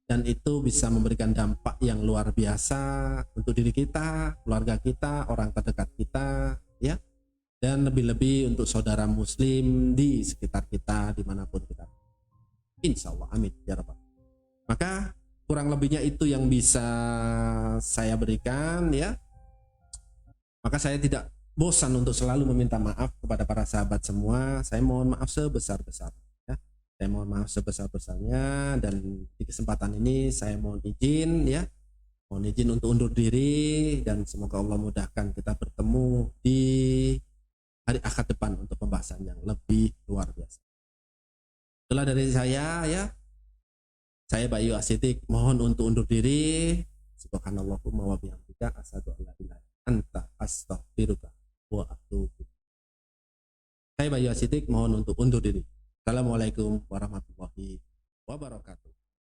dan itu bisa memberikan dampak yang luar biasa untuk diri kita, keluarga kita, orang terdekat kita ya, dan lebih-lebih untuk saudara muslim di sekitar kita dimanapun kita. Insya Allah, amin ya rabbal. Maka kurang lebihnya itu yang bisa saya berikan ya. Maka saya tidak bosan untuk selalu meminta maaf kepada para sahabat semua. Saya mohon maaf sebesar-besarnya ya. Saya mohon maaf sebesar-besarnya, dan di kesempatan ini saya mohon izin ya, mohon izin untuk undur diri, dan semoga Allah mudahkan kita bertemu di hari Ahad depan untuk pembahasan yang lebih luar biasa. Itulah dari saya ya. Saya Bayu Asidik mohon untuk undur diri. Subhanallahumma wa bihamdika asyhadu an la ilaha illa anta astaghfiruka wa atubu. Saya Bayu Asidik mohon untuk undur diri. Assalamualaikum warahmatullahi wabarakatuh.